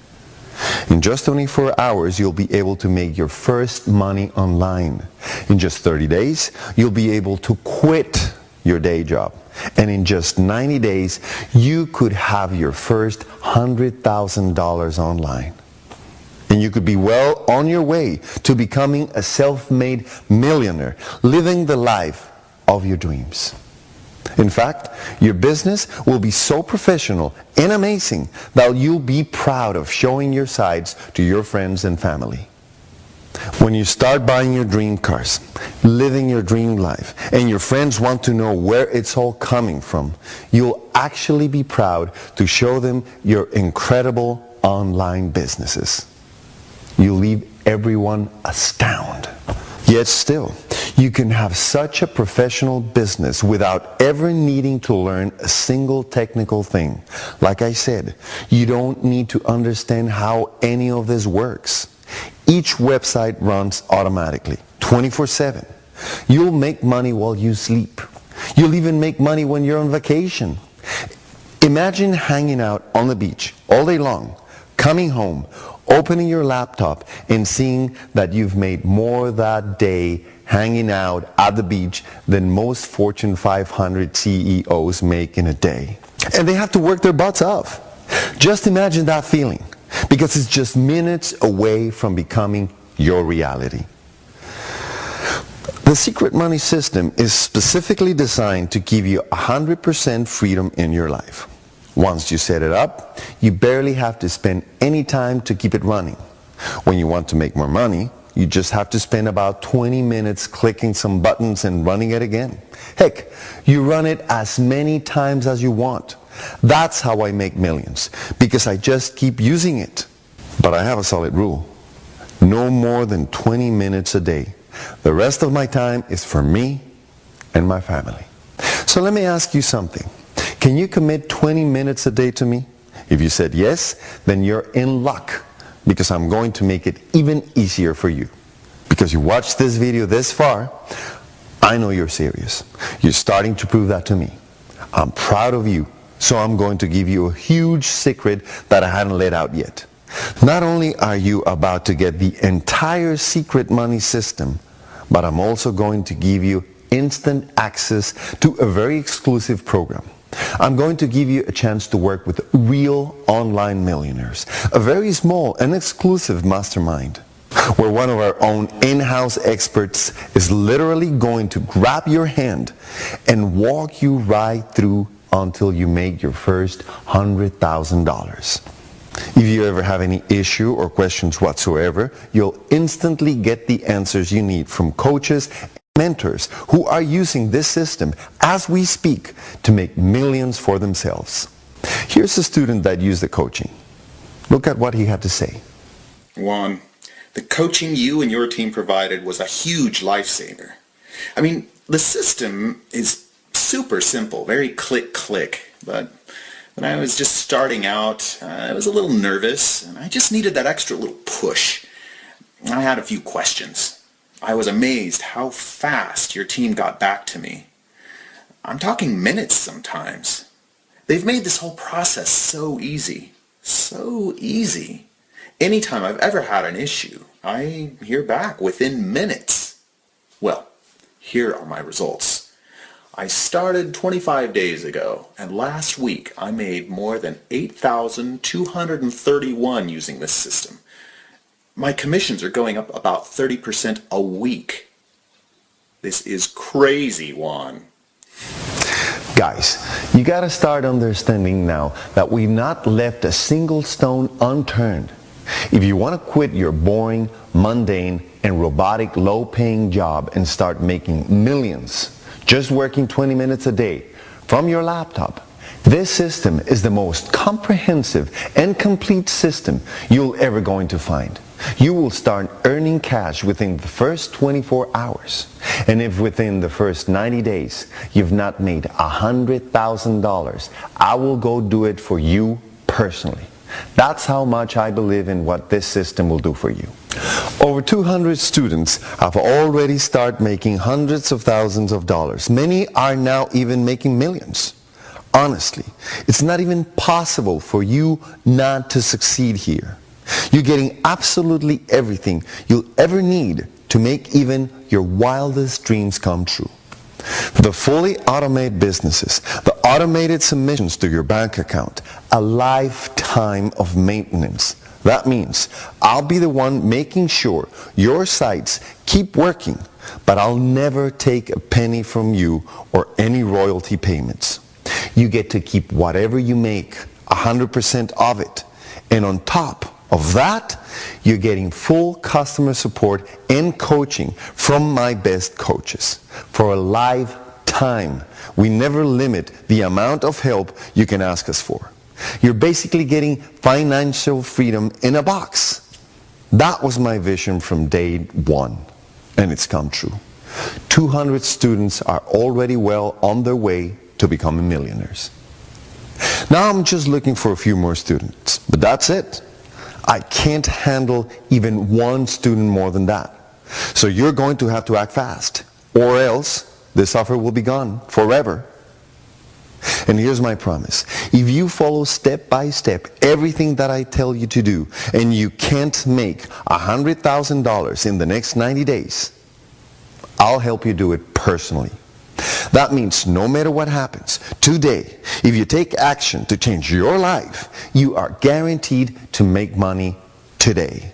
In just 24 hours, you'll be able to make your first money online. In just 30 days, you'll be able to quit your day job. And in just 90 days, you could have your first $100,000 online. And you could be well on your way to becoming a self-made millionaire, living the life of your dreams. In fact, your business will be so professional and amazing that you'll be proud of showing your sides to your friends and family. When you start buying your dream cars, living your dream life, and your friends want to know where it's all coming from, you'll actually be proud to show them your incredible online businesses. You'll leave everyone astounded. Yet still, you can have such a professional business without ever needing to learn a single technical thing. Like I said, you don't need to understand how any of this works. Each website runs automatically, 24/7. You'll make money while you sleep. You'll even make money when you're on vacation. Imagine hanging out on the beach all day long, coming home, opening your laptop, and seeing that you've made more that day hanging out at the beach than most Fortune 500 CEOs make in a day. And they have to work their butts off. Just imagine that feeling, because it's just minutes away from becoming your reality. The secret money system is specifically designed to give you 100% freedom in your life. Once you set it up, you barely have to spend any time to keep it running. When you want to make more money, you just have to spend about 20 minutes clicking some buttons and running it again. Heck, you run it as many times as you want. That's how I make millions, because I just keep using it. But I have a solid rule. No more than 20 minutes a day. The rest of my time is for me and my family. So let me ask you something. Can you commit 20 minutes a day to me? If you said yes, then you're in luck, because I'm going to make it even easier for you. Because you watched this video this far, I know you're serious. You're starting to prove that to me. I'm proud of you, so I'm going to give you a huge secret that I hadn't let out yet. Not only are you about to get the entire secret money system, but I'm also going to give you instant access to a very exclusive program. I'm going to give you a chance to work with real online millionaires, a very small and exclusive mastermind, where one of our own in-house experts is literally going to grab your hand and walk you right through until you make your first $100,000. If you ever have any issue or questions whatsoever, you'll instantly get the answers you need from coaches and mentors who are using this system as we speak to make millions for themselves. Here's a student that used the coaching. Look at what he had to say. Juan, the coaching you and your team provided was a huge lifesaver. I mean, the system is super simple, very click, but when I was just starting out, I was a little nervous, and I just needed that extra little push. I had a few questions. I was amazed how fast your team got back to me. I'm talking minutes sometimes. They've made this whole process so easy, So easy. Anytime I've ever had an issue, I hear back within minutes. Well, here are my results. I started 25 days ago, and last week I made more than $8,231 using this system. My commissions are going up about 30% a week. This is crazy, Juan. Guys, you gotta start understanding now that we've not left a single stone unturned. If you want to quit your boring, mundane, and robotic low-paying job and start making millions just working 20 minutes a day from your laptop, this system is the most comprehensive and complete system you'll ever going to find. You will start earning cash within the first 24 hours. And if within the first 90 days you've not made $100,000, I will go do it for you personally. That's how much I believe in what this system will do for you. Over 200 students have already started making hundreds of thousands of dollars. Many are now even making millions. Honestly, it's not even possible for you not to succeed here. You're getting absolutely everything you'll ever need to make even your wildest dreams come true. The fully automated businesses, the automated submissions to your bank account, a lifetime of maintenance. That means I'll be the one making sure your sites keep working, but I'll never take a penny from you or any royalty payments. You get to keep whatever you make, 100% of it. And on top of that, you're getting full customer support and coaching from my best coaches for a lifetime. We never limit the amount of help you can ask us for. You're basically getting financial freedom in a box. That was my vision from day one, and it's come true. 200 students are already well on their way to becoming millionaires. Now I'm just looking for a few more students, but that's it. I can't handle even one student more than that. So you're going to have to act fast, or else this offer will be gone forever. And here's my promise. If you follow step by step everything that I tell you to do, and you can't make $100,000 in the next 90 days, I'll help you do it personally. That means no matter what happens, today, if you take action to change your life, you are guaranteed to make money today.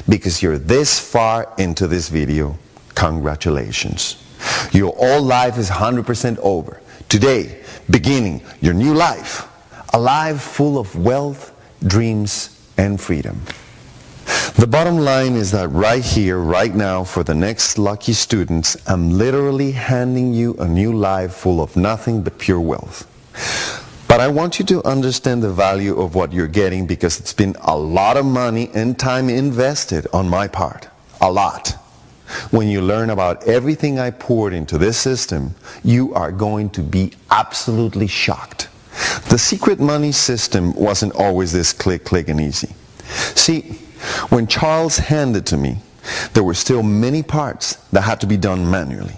Because you're this far into this video, congratulations. Your old life is 100% over. Today, beginning your new life, a life full of wealth, dreams, and freedom. The bottom line is that right here, right now, for the next lucky students, I'm literally handing you a new life full of nothing but pure wealth. But I want you to understand the value of what you're getting, because it's been a lot of money and time invested on my part. A lot. When you learn about everything I poured into this system, you are going to be absolutely shocked. The secret money system wasn't always this click, click, and easy. See, when Charles handed it to me, there were still many parts that had to be done manually.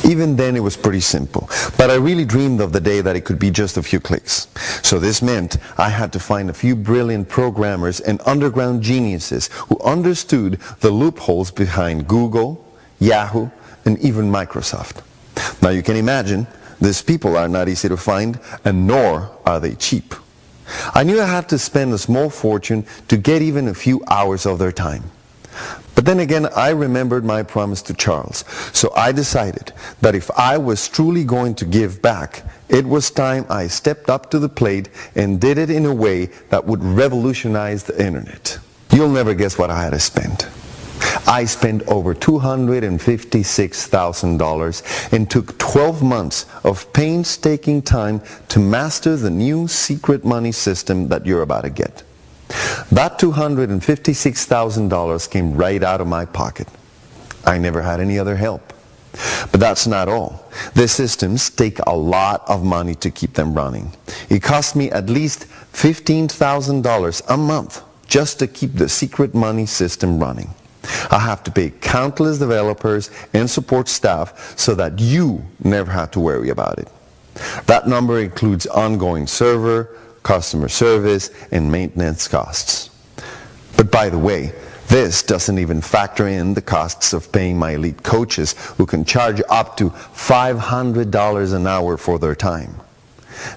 Even then it was pretty simple, but I really dreamed of the day that it could be just a few clicks. So this meant I had to find a few brilliant programmers and underground geniuses who understood the loopholes behind Google, Yahoo, and even Microsoft. Now you can imagine, these people are not easy to find, and nor are they cheap. I knew I had to spend a small fortune to get even a few hours of their time. But then again, I remembered my promise to Charles, so I decided that if I was truly going to give back, it was time I stepped up to the plate and did it in a way that would revolutionize the internet. You'll never guess what I had to spend. I spent over $256,000 and took 12 months of painstaking time to master the new secret money system that you're about to get. That $256,000 came right out of my pocket. I never had any other help. But that's not all. The systems take a lot of money to keep them running. It cost me at least $15,000 a month just to keep the secret money system running. I have to pay countless developers and support staff so that you never have to worry about it. That number includes ongoing server, customer service, and maintenance costs. But by the way, this doesn't even factor in the costs of paying my elite coaches who can charge up to $500 an hour for their time.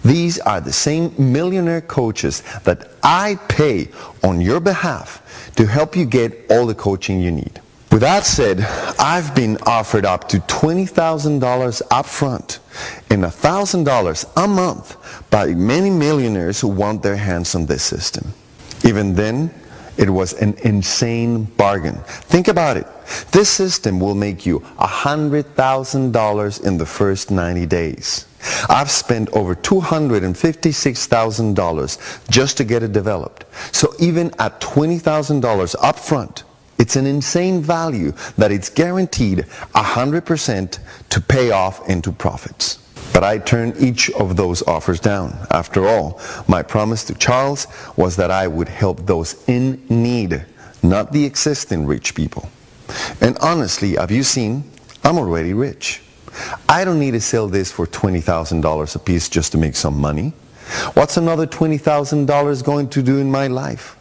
These are the same millionaire coaches that I pay on your behalf to help you get all the coaching you need. With that said, I've been offered up to $20,000 up front and $1,000 a month by many millionaires who want their hands on this system. Even then, it was an insane bargain. Think about it. This system will make you $100,000 in the first 90 days. I've spent over $256,000 just to get it developed. So even at $20,000 up front, it's an insane value that it's guaranteed 100% to pay off into profits. But I turned each of those offers down. After all, my promise to Charles was that I would help those in need, not the existing rich people. And honestly, have you seen? I'm already rich. I don't need to sell this for $20,000 a piece just to make some money. What's another $20,000 going to do in my life?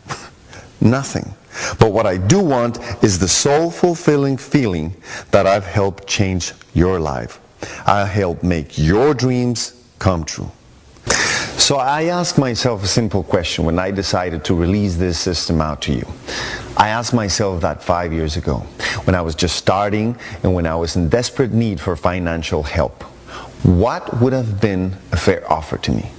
Nothing. But what I do want is the soul-fulfilling feeling that I've helped change your life. I help make your dreams come true. So I asked myself a simple question when I decided to release this system out to you. I asked myself that 5 years ago, when I was just starting and when I was in desperate need for financial help. What would have been a fair offer to me?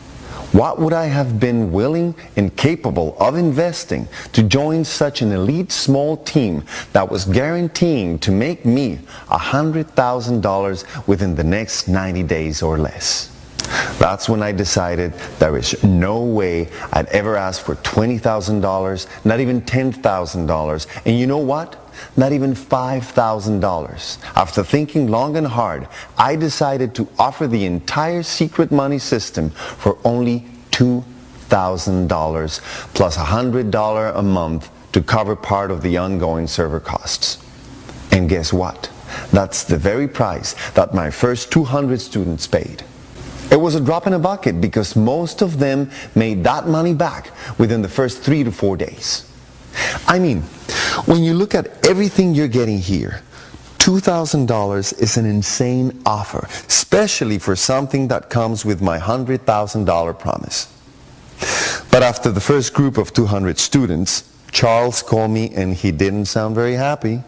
What would I have been willing and capable of investing to join such an elite small team that was guaranteeing to make me $100,000 within the next 90 days or less? That's when I decided there is no way I'd ever ask for $20,000, not even $10,000, and you know what? Not even $5,000. After thinking long and hard, I decided to offer the entire secret money system for only $2,000 plus $100 a month to cover part of the ongoing server costs. And guess what? That's the very price that my first 200 students paid. It was a drop in a bucket because most of them made that money back within the first 3 to 4 days. I mean, when you look at everything you're getting here, $2,000 is an insane offer, especially for something that comes with my $100,000 promise. But after the first group of 200 students, Charles called me and he didn't sound very happy.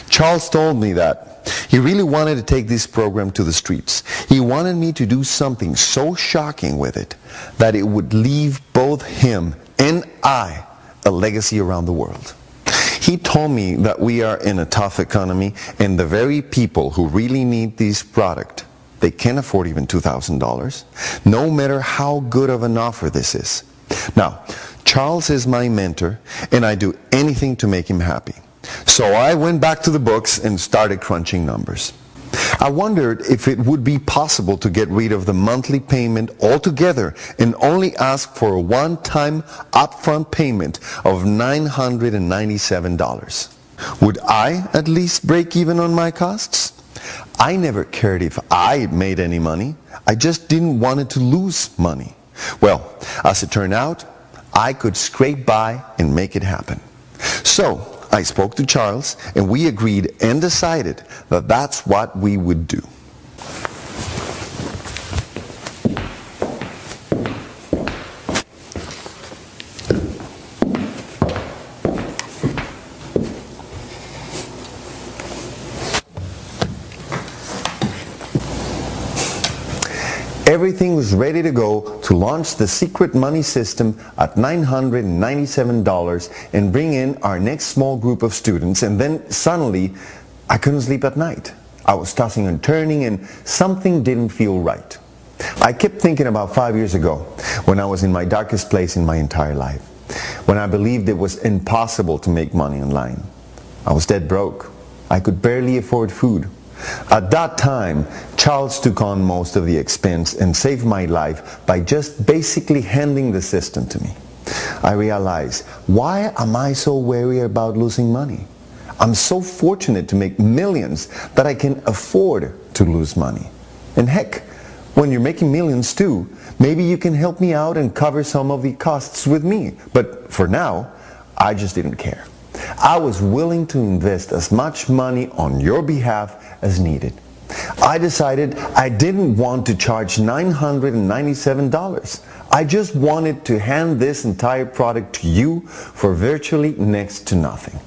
Charles told me that he really wanted to take this program to the streets. He wanted me to do something so shocking with it that it would leave both him and I a legacy around the world. He told me that we are in a tough economy and the very people who really need this product, they can't afford even $2,000, no matter how good of an offer this is. Now, Charles is my mentor and I do anything to make him happy. So I went back to the books and started crunching numbers. I wondered if it would be possible to get rid of the monthly payment altogether and only ask for a one-time upfront payment of $997. Would I at least break even on my costs? I never cared if I made any money. I just didn't want it to lose money. Well, as it turned out, I could scrape by and make it happen. So I spoke to Charles and we agreed and decided that that's what we would do. Everything was ready to go to launch the secret money system at $997 and bring in our next small group of students, and then suddenly I couldn't sleep at night. I was tossing and turning and something didn't feel right. I kept thinking about 5 years ago when I was in my darkest place in my entire life, when I believed it was impossible to make money online. I was dead broke. I could barely afford food. At that time, Charles took on most of the expense and saved my life by just basically handing the system to me. I realized, why am I so wary about losing money? I'm so fortunate to make millions that I can afford to lose money. And heck, When you're making millions too, maybe you can help me out and cover some of the costs with me. But for now, I just didn't care. I was willing to invest as much money on your behalf as needed. I decided I didn't want to charge $997. I just wanted to hand this entire product to you for virtually next to nothing.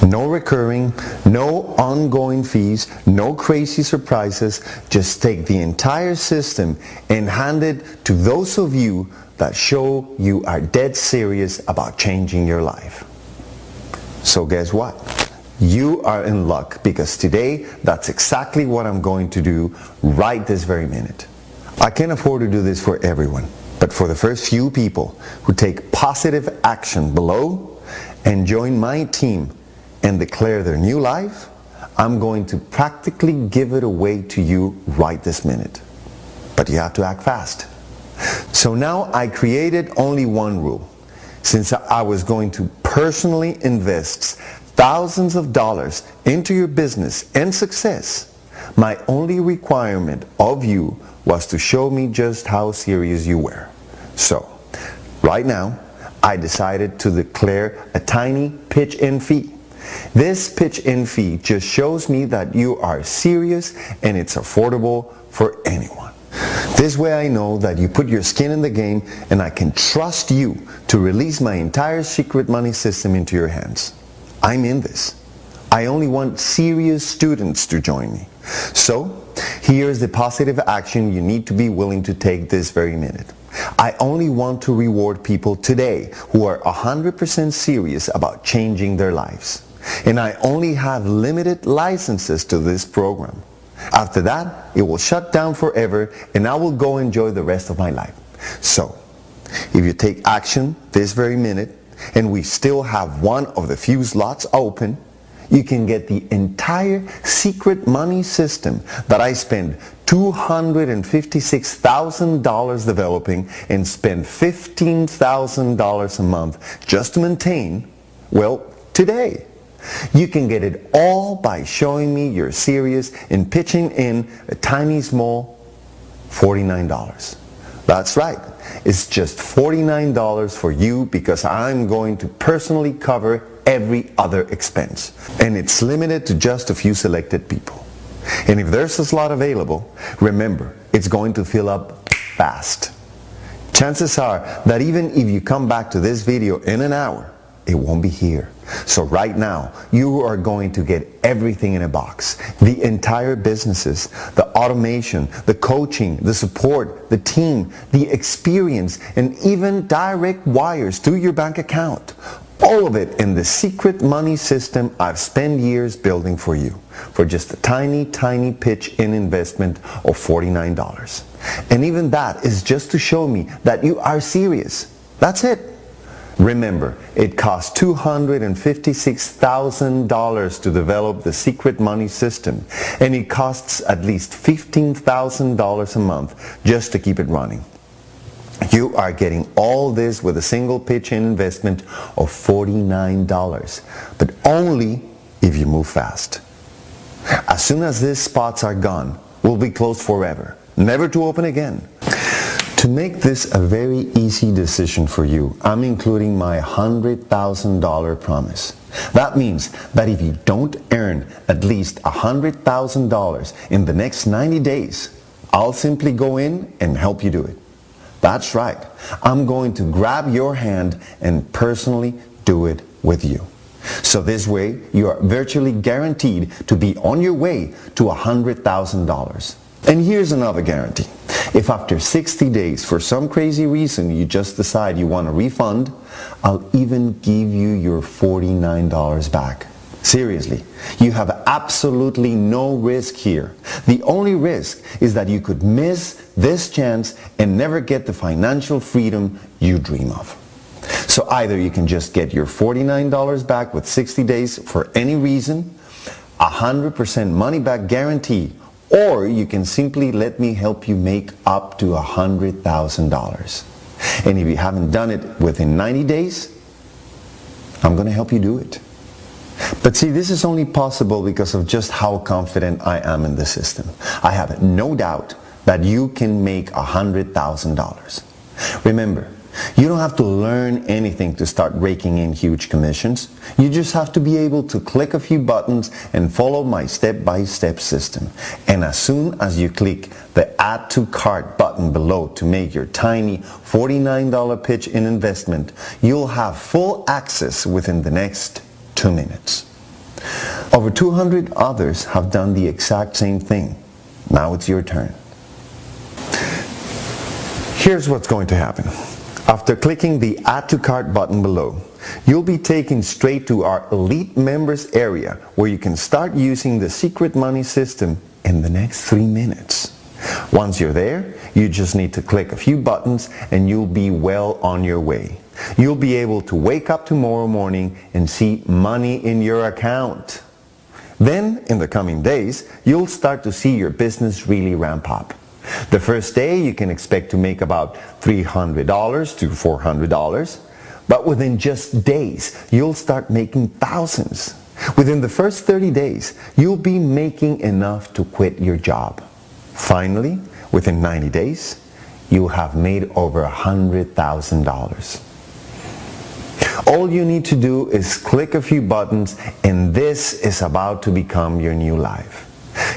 No recurring, no ongoing fees, no crazy surprises. Just take the entire system and hand it to those of you that show you are dead serious about changing your life. So guess what? You are in luck, because today that's exactly what I'm going to do right this very minute. I can't afford to do this for everyone, but for the first few people who take positive action below and join my team and declare their new life, I'm going to practically give it away to you right this minute. But you have to act fast. So now I created only one rule. Since I was going to personally invest thousands of dollars into your business and success, my only requirement of you was to show me just how serious you were. So, right now, I decided to declare a tiny pitch-in fee. This pitch-in fee just shows me that you are serious and it's affordable for anyone. This way I know that you put your skin in the game and I can trust you to release my entire secret money system into your hands. I'm in this. I only want serious students to join me. So, here's the positive action you need to be willing to take this very minute. I only want to reward people today who are 100% serious about changing their lives. And I only have limited licenses to this program. After that, it will shut down forever and I will go enjoy the rest of my life. So, if you take action this very minute, and we still have one of the few slots open, you can get the entire secret money system that I spend $256,000 developing and spend $15,000 a month just to maintain, well, today. You can get it all by showing me you're serious and pitching in a tiny small $49. That's right. It's just $49 for you, because I'm going to personally cover every other expense. And it's limited to just a few selected people. And if there's a slot available, remember, it's going to fill up fast. Chances are that even if you come back to this video in an hour, it won't be here. So right now, you are going to get everything in a box. The entire businesses, the automation, the coaching, the support, the team, the experience, and even direct wires to your bank account. All of it in the secret money system I've spent years building for you, for just a tiny, tiny pitch-in investment of $49. And even that is just to show me that you are serious. That's it. Remember, it costs $256,000 to develop the secret money system, and it costs at least $15,000 a month just to keep it running. You are getting all this with a single pitch-in investment of $49, but only if you move fast. As soon as these spots are gone, we'll be closed forever, never to open again. To make this a very easy decision for you, I'm including my $100,000 promise. That means that if you don't earn at least $100,000 in the next 90 days, I'll simply go in and help you do it. That's right. I'm going to grab your hand and personally do it with you. So this way, you are virtually guaranteed to be on your way to $100,000. And here's another guarantee. If after 60 days, for some crazy reason, you just decide you want a refund, I'll even give you your $49 back. Seriously, you have absolutely no risk here. The only risk is that you could miss this chance and never get the financial freedom you dream of. So either you can just get your $49 back with 60 days for any reason, 100% money back guarantee, or you can simply let me help you make up to $100,000. And if you haven't done it within 90 days, I'm going to help you do it. But see, this is only possible because of just how confident I am in the system. I have no doubt that you can make $100,000. Remember, you don't have to learn anything to start raking in huge commissions. You just have to be able to click a few buttons and follow my step-by-step system. And as soon as you click the Add to Cart button below to make your tiny $49 pitch in investment, you'll have full access within the next 2 minutes. Over 200 others have done the exact same thing. Now it's your turn. Here's what's going to happen. After clicking the Add to Cart button below, you'll be taken straight to our Elite Members area where you can start using the secret money system in the next 3 minutes. Once you're there, you just need to click a few buttons and you'll be well on your way. You'll be able to wake up tomorrow morning and see money in your account. Then, in the coming days, you'll start to see your business really ramp up. The first day you can expect to make about $300 to $400, but within just days you'll start making thousands. Within the first 30 days you'll be making enough to quit your job. Finally, within 90 days you'll have made over $100,000. All you need to do is click a few buttons and this is about to become your new life.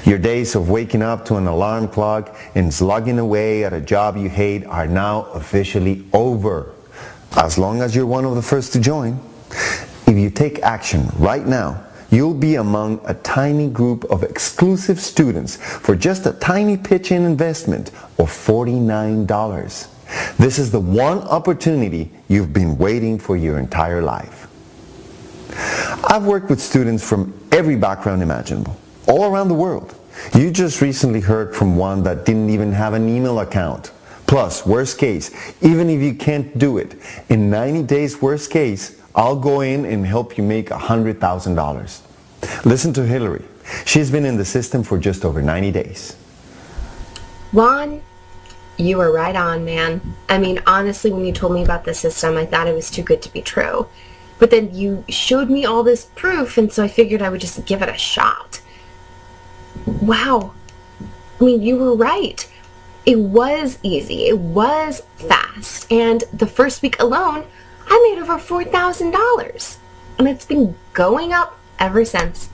Your days of waking up to an alarm clock and slugging away at a job you hate are now officially over, as long as you're one of the first to join. If you take action right now, you'll be among a tiny group of exclusive students for just a tiny pitch-in investment of $49. This is the one opportunity you've been waiting for your entire life. I've worked with students from every background imaginable, all around the world. You just recently heard from one that didn't even have an email account. Plus, worst case, even if you can't do it, in 90 days worst case, I'll go in and help you make $100,000. Listen to Hillary. She's been in the system for just over 90 days. Juan, you were right on, man. I mean, honestly, when you told me about the system, I thought it was too good to be true. But then you showed me all this proof, and so I figured I would just give it a shot. Wow. I mean, you were right. It was easy. It was fast. And the first week alone, I made over $4,000. And it's been going up ever since.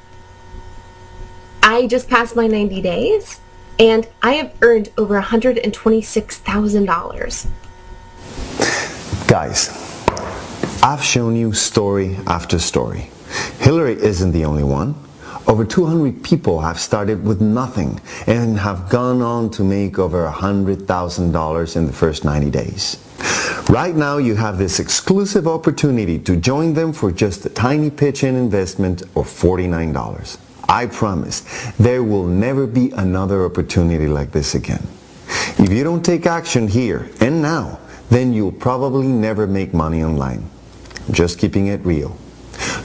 I just passed my 90 days, and I have earned over $126,000. Guys, I've shown you story after story. Hillary isn't the only one. Over 200 people have started with nothing and have gone on to make over $100,000 in the first 90 days. Right now you have this exclusive opportunity to join them for just a tiny pitch-in investment of $49. I promise there will never be another opportunity like this again. If you don't take action here and now, then you'll probably never make money online. I'm just keeping it real.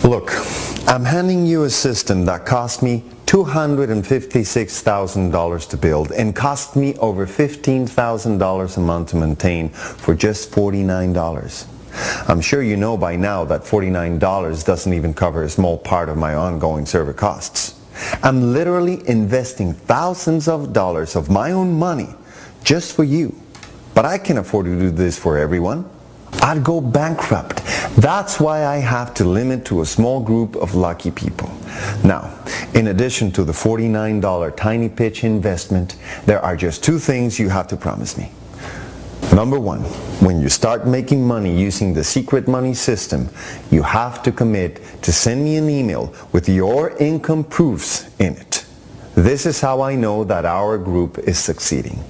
Look, I'm handing you a system that cost me $256,000 to build and cost me over $15,000 a month to maintain for just $49. I'm sure you know by now that $49 doesn't even cover a small part of my ongoing server costs. I'm literally investing thousands of dollars of my own money just for you. But I can afford to do this for everyone. I'd go bankrupt. That's why I have to limit to a small group of lucky people. Now, in addition to the $49 tiny pitch investment, there are just two things you have to promise me. Number one, when you start making money using the secret money system, you have to commit to send me an email with your income proofs in it. This is how I know that our group is succeeding.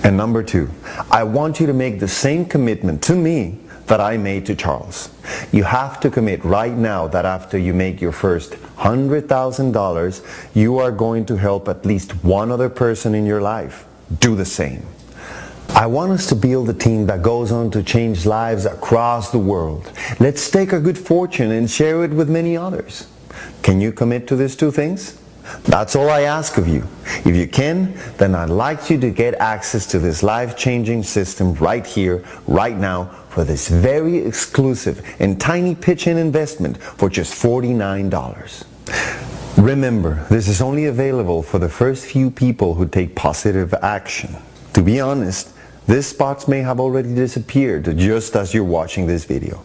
And number two, I want you to make the same commitment to me that I made to Charles. You have to commit right now that after you make your first $100,000, you are going to help at least one other person in your life do the same. I want us to build a team that goes on to change lives across the world. Let's take our good fortune and share it with many others. Can you commit to these two things? That's all I ask of you. If you can, then I'd like you to get access to this life-changing system right here, right now, for this very exclusive and tiny pitch-in investment for just $49. Remember, this is only available for the first few people who take positive action. To be honest, these spots may have already disappeared just as you're watching this video.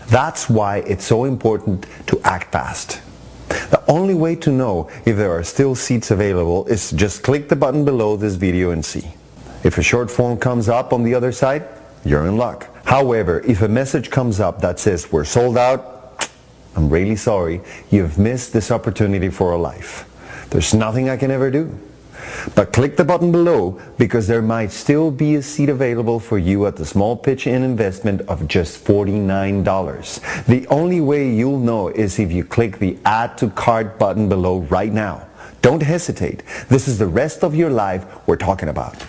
That's why it's so important to act fast. The only way to know if there are still seats available is to just click the button below this video and see. If a short form comes up on the other side, you're in luck. However, if a message comes up that says we're sold out, I'm really sorry, you've missed this opportunity for a life. There's nothing I can ever do. But click the button below because there might still be a seat available for you at the small pitch-in investment of just $49. The only way you'll know is if you click the Add to Cart button below right now. Don't hesitate. This is the rest of your life we're talking about.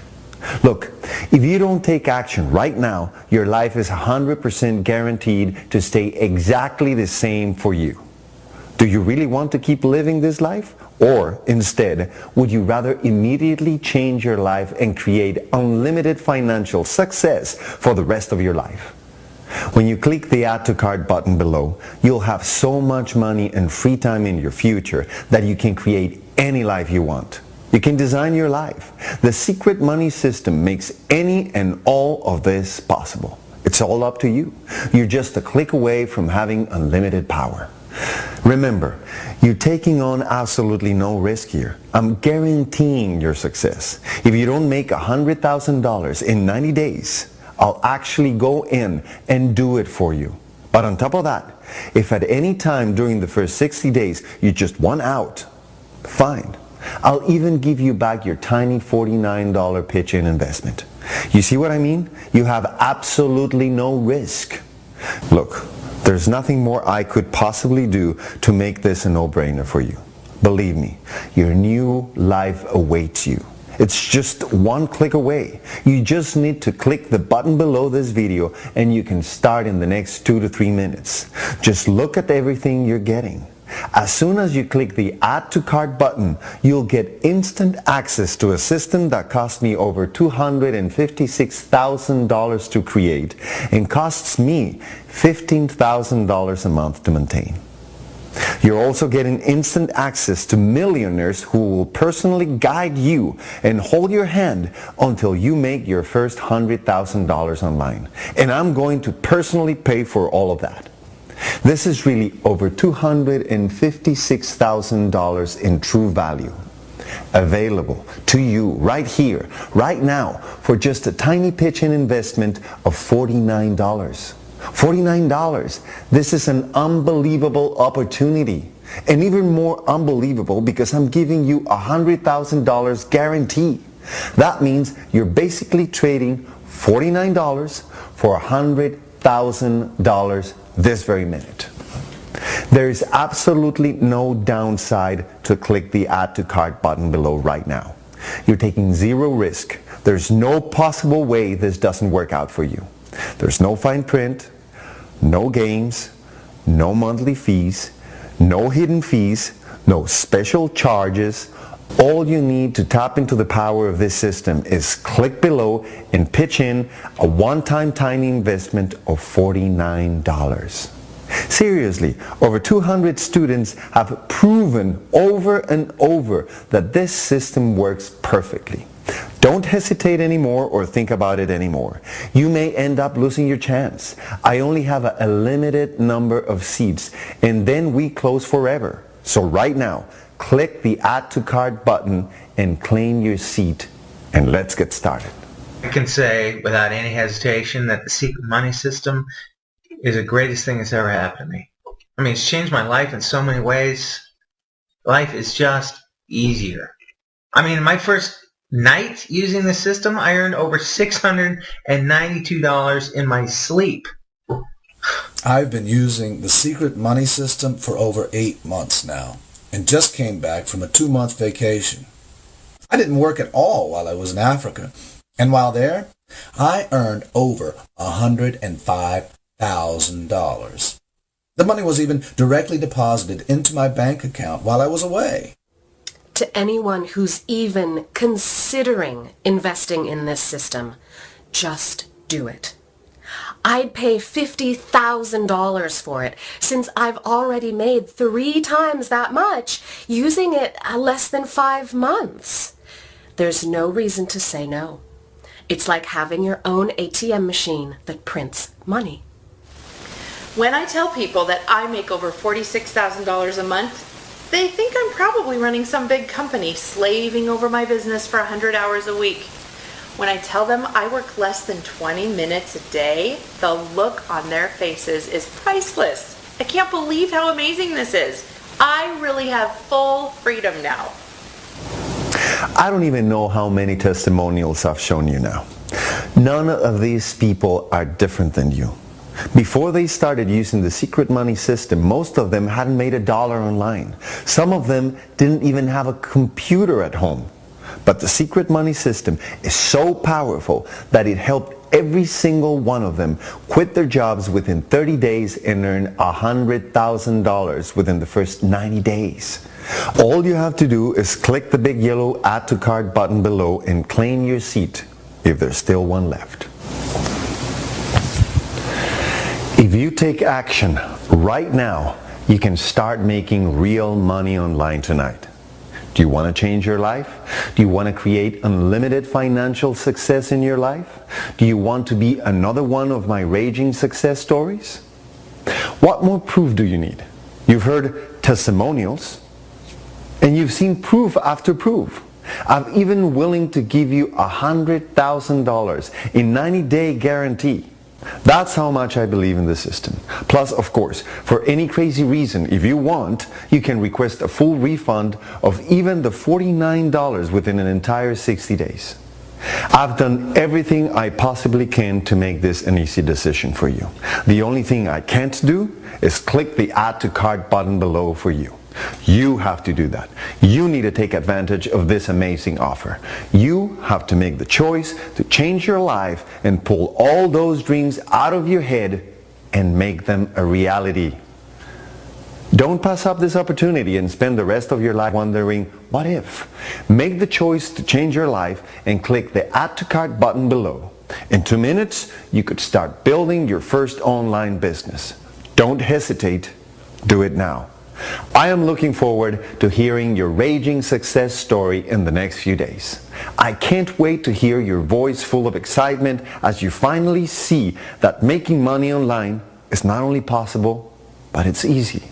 Look, if you don't take action right now, your life is 100% guaranteed to stay exactly the same for you. Do you really want to keep living this life? Or instead, would you rather immediately change your life and create unlimited financial success for the rest of your life? When you click the Add to Cart button below, you'll have so much money and free time in your future that you can create any life you want. You can design your life. The secret money system makes any and all of this possible. It's all up to you. You're just a click away from having unlimited power. Remember, you're taking on absolutely no risk here. I'm guaranteeing your success. If you don't make $100,000 in 90 days, I'll actually go in and do it for you. But on top of that, if at any time during the first 60 days you just want out, fine. I'll even give you back your tiny $49 pitch-in investment. You see what I mean? You have absolutely no risk. Look, there's nothing more I could possibly do to make this a no-brainer for you. Believe me, your new life awaits you. It's just one click away. You just need to click the button below this video and you can start in the next 2 to 3 minutes. Just look at everything you're getting. As soon as you click the Add to Cart button, you'll get instant access to a system that cost me over $256,000 to create and costs me $15,000 a month to maintain. You're also getting instant access to millionaires who will personally guide you and hold your hand until you make your first $100,000 online. And I'm going to personally pay for all of that. This is really over $256,000 in true value, available to you right here, right now, for just a tiny pitch-in investment of $49. $49. This is an unbelievable opportunity. And even more unbelievable because I'm giving you $100,000 guarantee. That means you're basically trading $49 for $100,000 this very minute. There is absolutely no downside to click the Add to Cart button below right now. You're taking zero risk. There's no possible way this doesn't work out for you. There's no fine print, no games, no monthly fees, no hidden fees, no special charges. All you need to tap into the power of this system is click below and pitch in a one-time tiny investment of $49. Seriously, over 200 students have proven over and over that this system works perfectly. Don't hesitate anymore or think about it anymore. You may end up losing your chance. I only have a limited number of seats and then we close forever. So right now, click the Add to Cart button and claim your seat, and let's get started. I can say without any hesitation that the secret money system is the greatest thing that's ever happened to me. I mean, it's changed my life in so many ways. Life is just easier. I mean, my first night using the system, I earned over $692 in my sleep. I've been using the secret money system for over 8 months now, and just came back from a 2-month vacation. I didn't work at all while I was in Africa, and while there, I earned over $105,000. The money was even directly deposited into my bank account while I was away. To anyone who's even considering investing in this system, just do it. I'd pay $50,000 for it since I've already made 3 times that much using it less than 5 months. There's no reason to say no. It's like having your own ATM machine that prints money. When I tell people that I make over $46,000 a month, they think I'm probably running some big company slaving over my business for 100 hours a week. When I tell them I work less than 20 minutes a day, the look on their faces is priceless. I can't believe how amazing this is. I really have full freedom now. I don't even know how many testimonials I've shown you now. None of these people are different than you. Before they started using the secret money system, most of them hadn't made $1 online. Some of them didn't even have a computer at home. But the secret money system is so powerful that it helped every single one of them quit their jobs within 30 days and earn $100,000 within the first 90 days. All you have to do is click the big yellow Add to Cart button below and claim your seat, if there's still one left. If you take action right now, you can start making real money online tonight. Do you want to change your life? Do you want to create unlimited financial success in your life? Do you want to be another one of my raging success stories? What more proof do you need? You've heard testimonials, and you've seen proof after proof. I'm even willing to give you $100,000 in 90-day guarantee. That's how much I believe in the system. Plus, of course, for any crazy reason, if you want, you can request a full refund of even the $49 within an entire 60 days. I've done everything I possibly can to make this an easy decision for you. The only thing I can't do is click the Add to Cart button below for you. You have to do that. You need to take advantage of this amazing offer. You have to make the choice to change your life and pull all those dreams out of your head and make them a reality. Don't pass up this opportunity and spend the rest of your life wondering, what if? Make the choice to change your life and click the Add to Cart button below. In 2 minutes, you could start building your first online business. Don't hesitate. Do it now. I am looking forward to hearing your raging success story in the next few days. I can't wait to hear your voice full of excitement as you finally see that making money online is not only possible, but it's easy.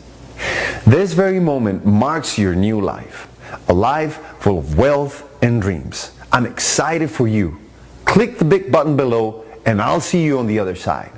This very moment marks your new life, a life full of wealth and dreams. I'm excited for you. Click the big button below and I'll see you on the other side.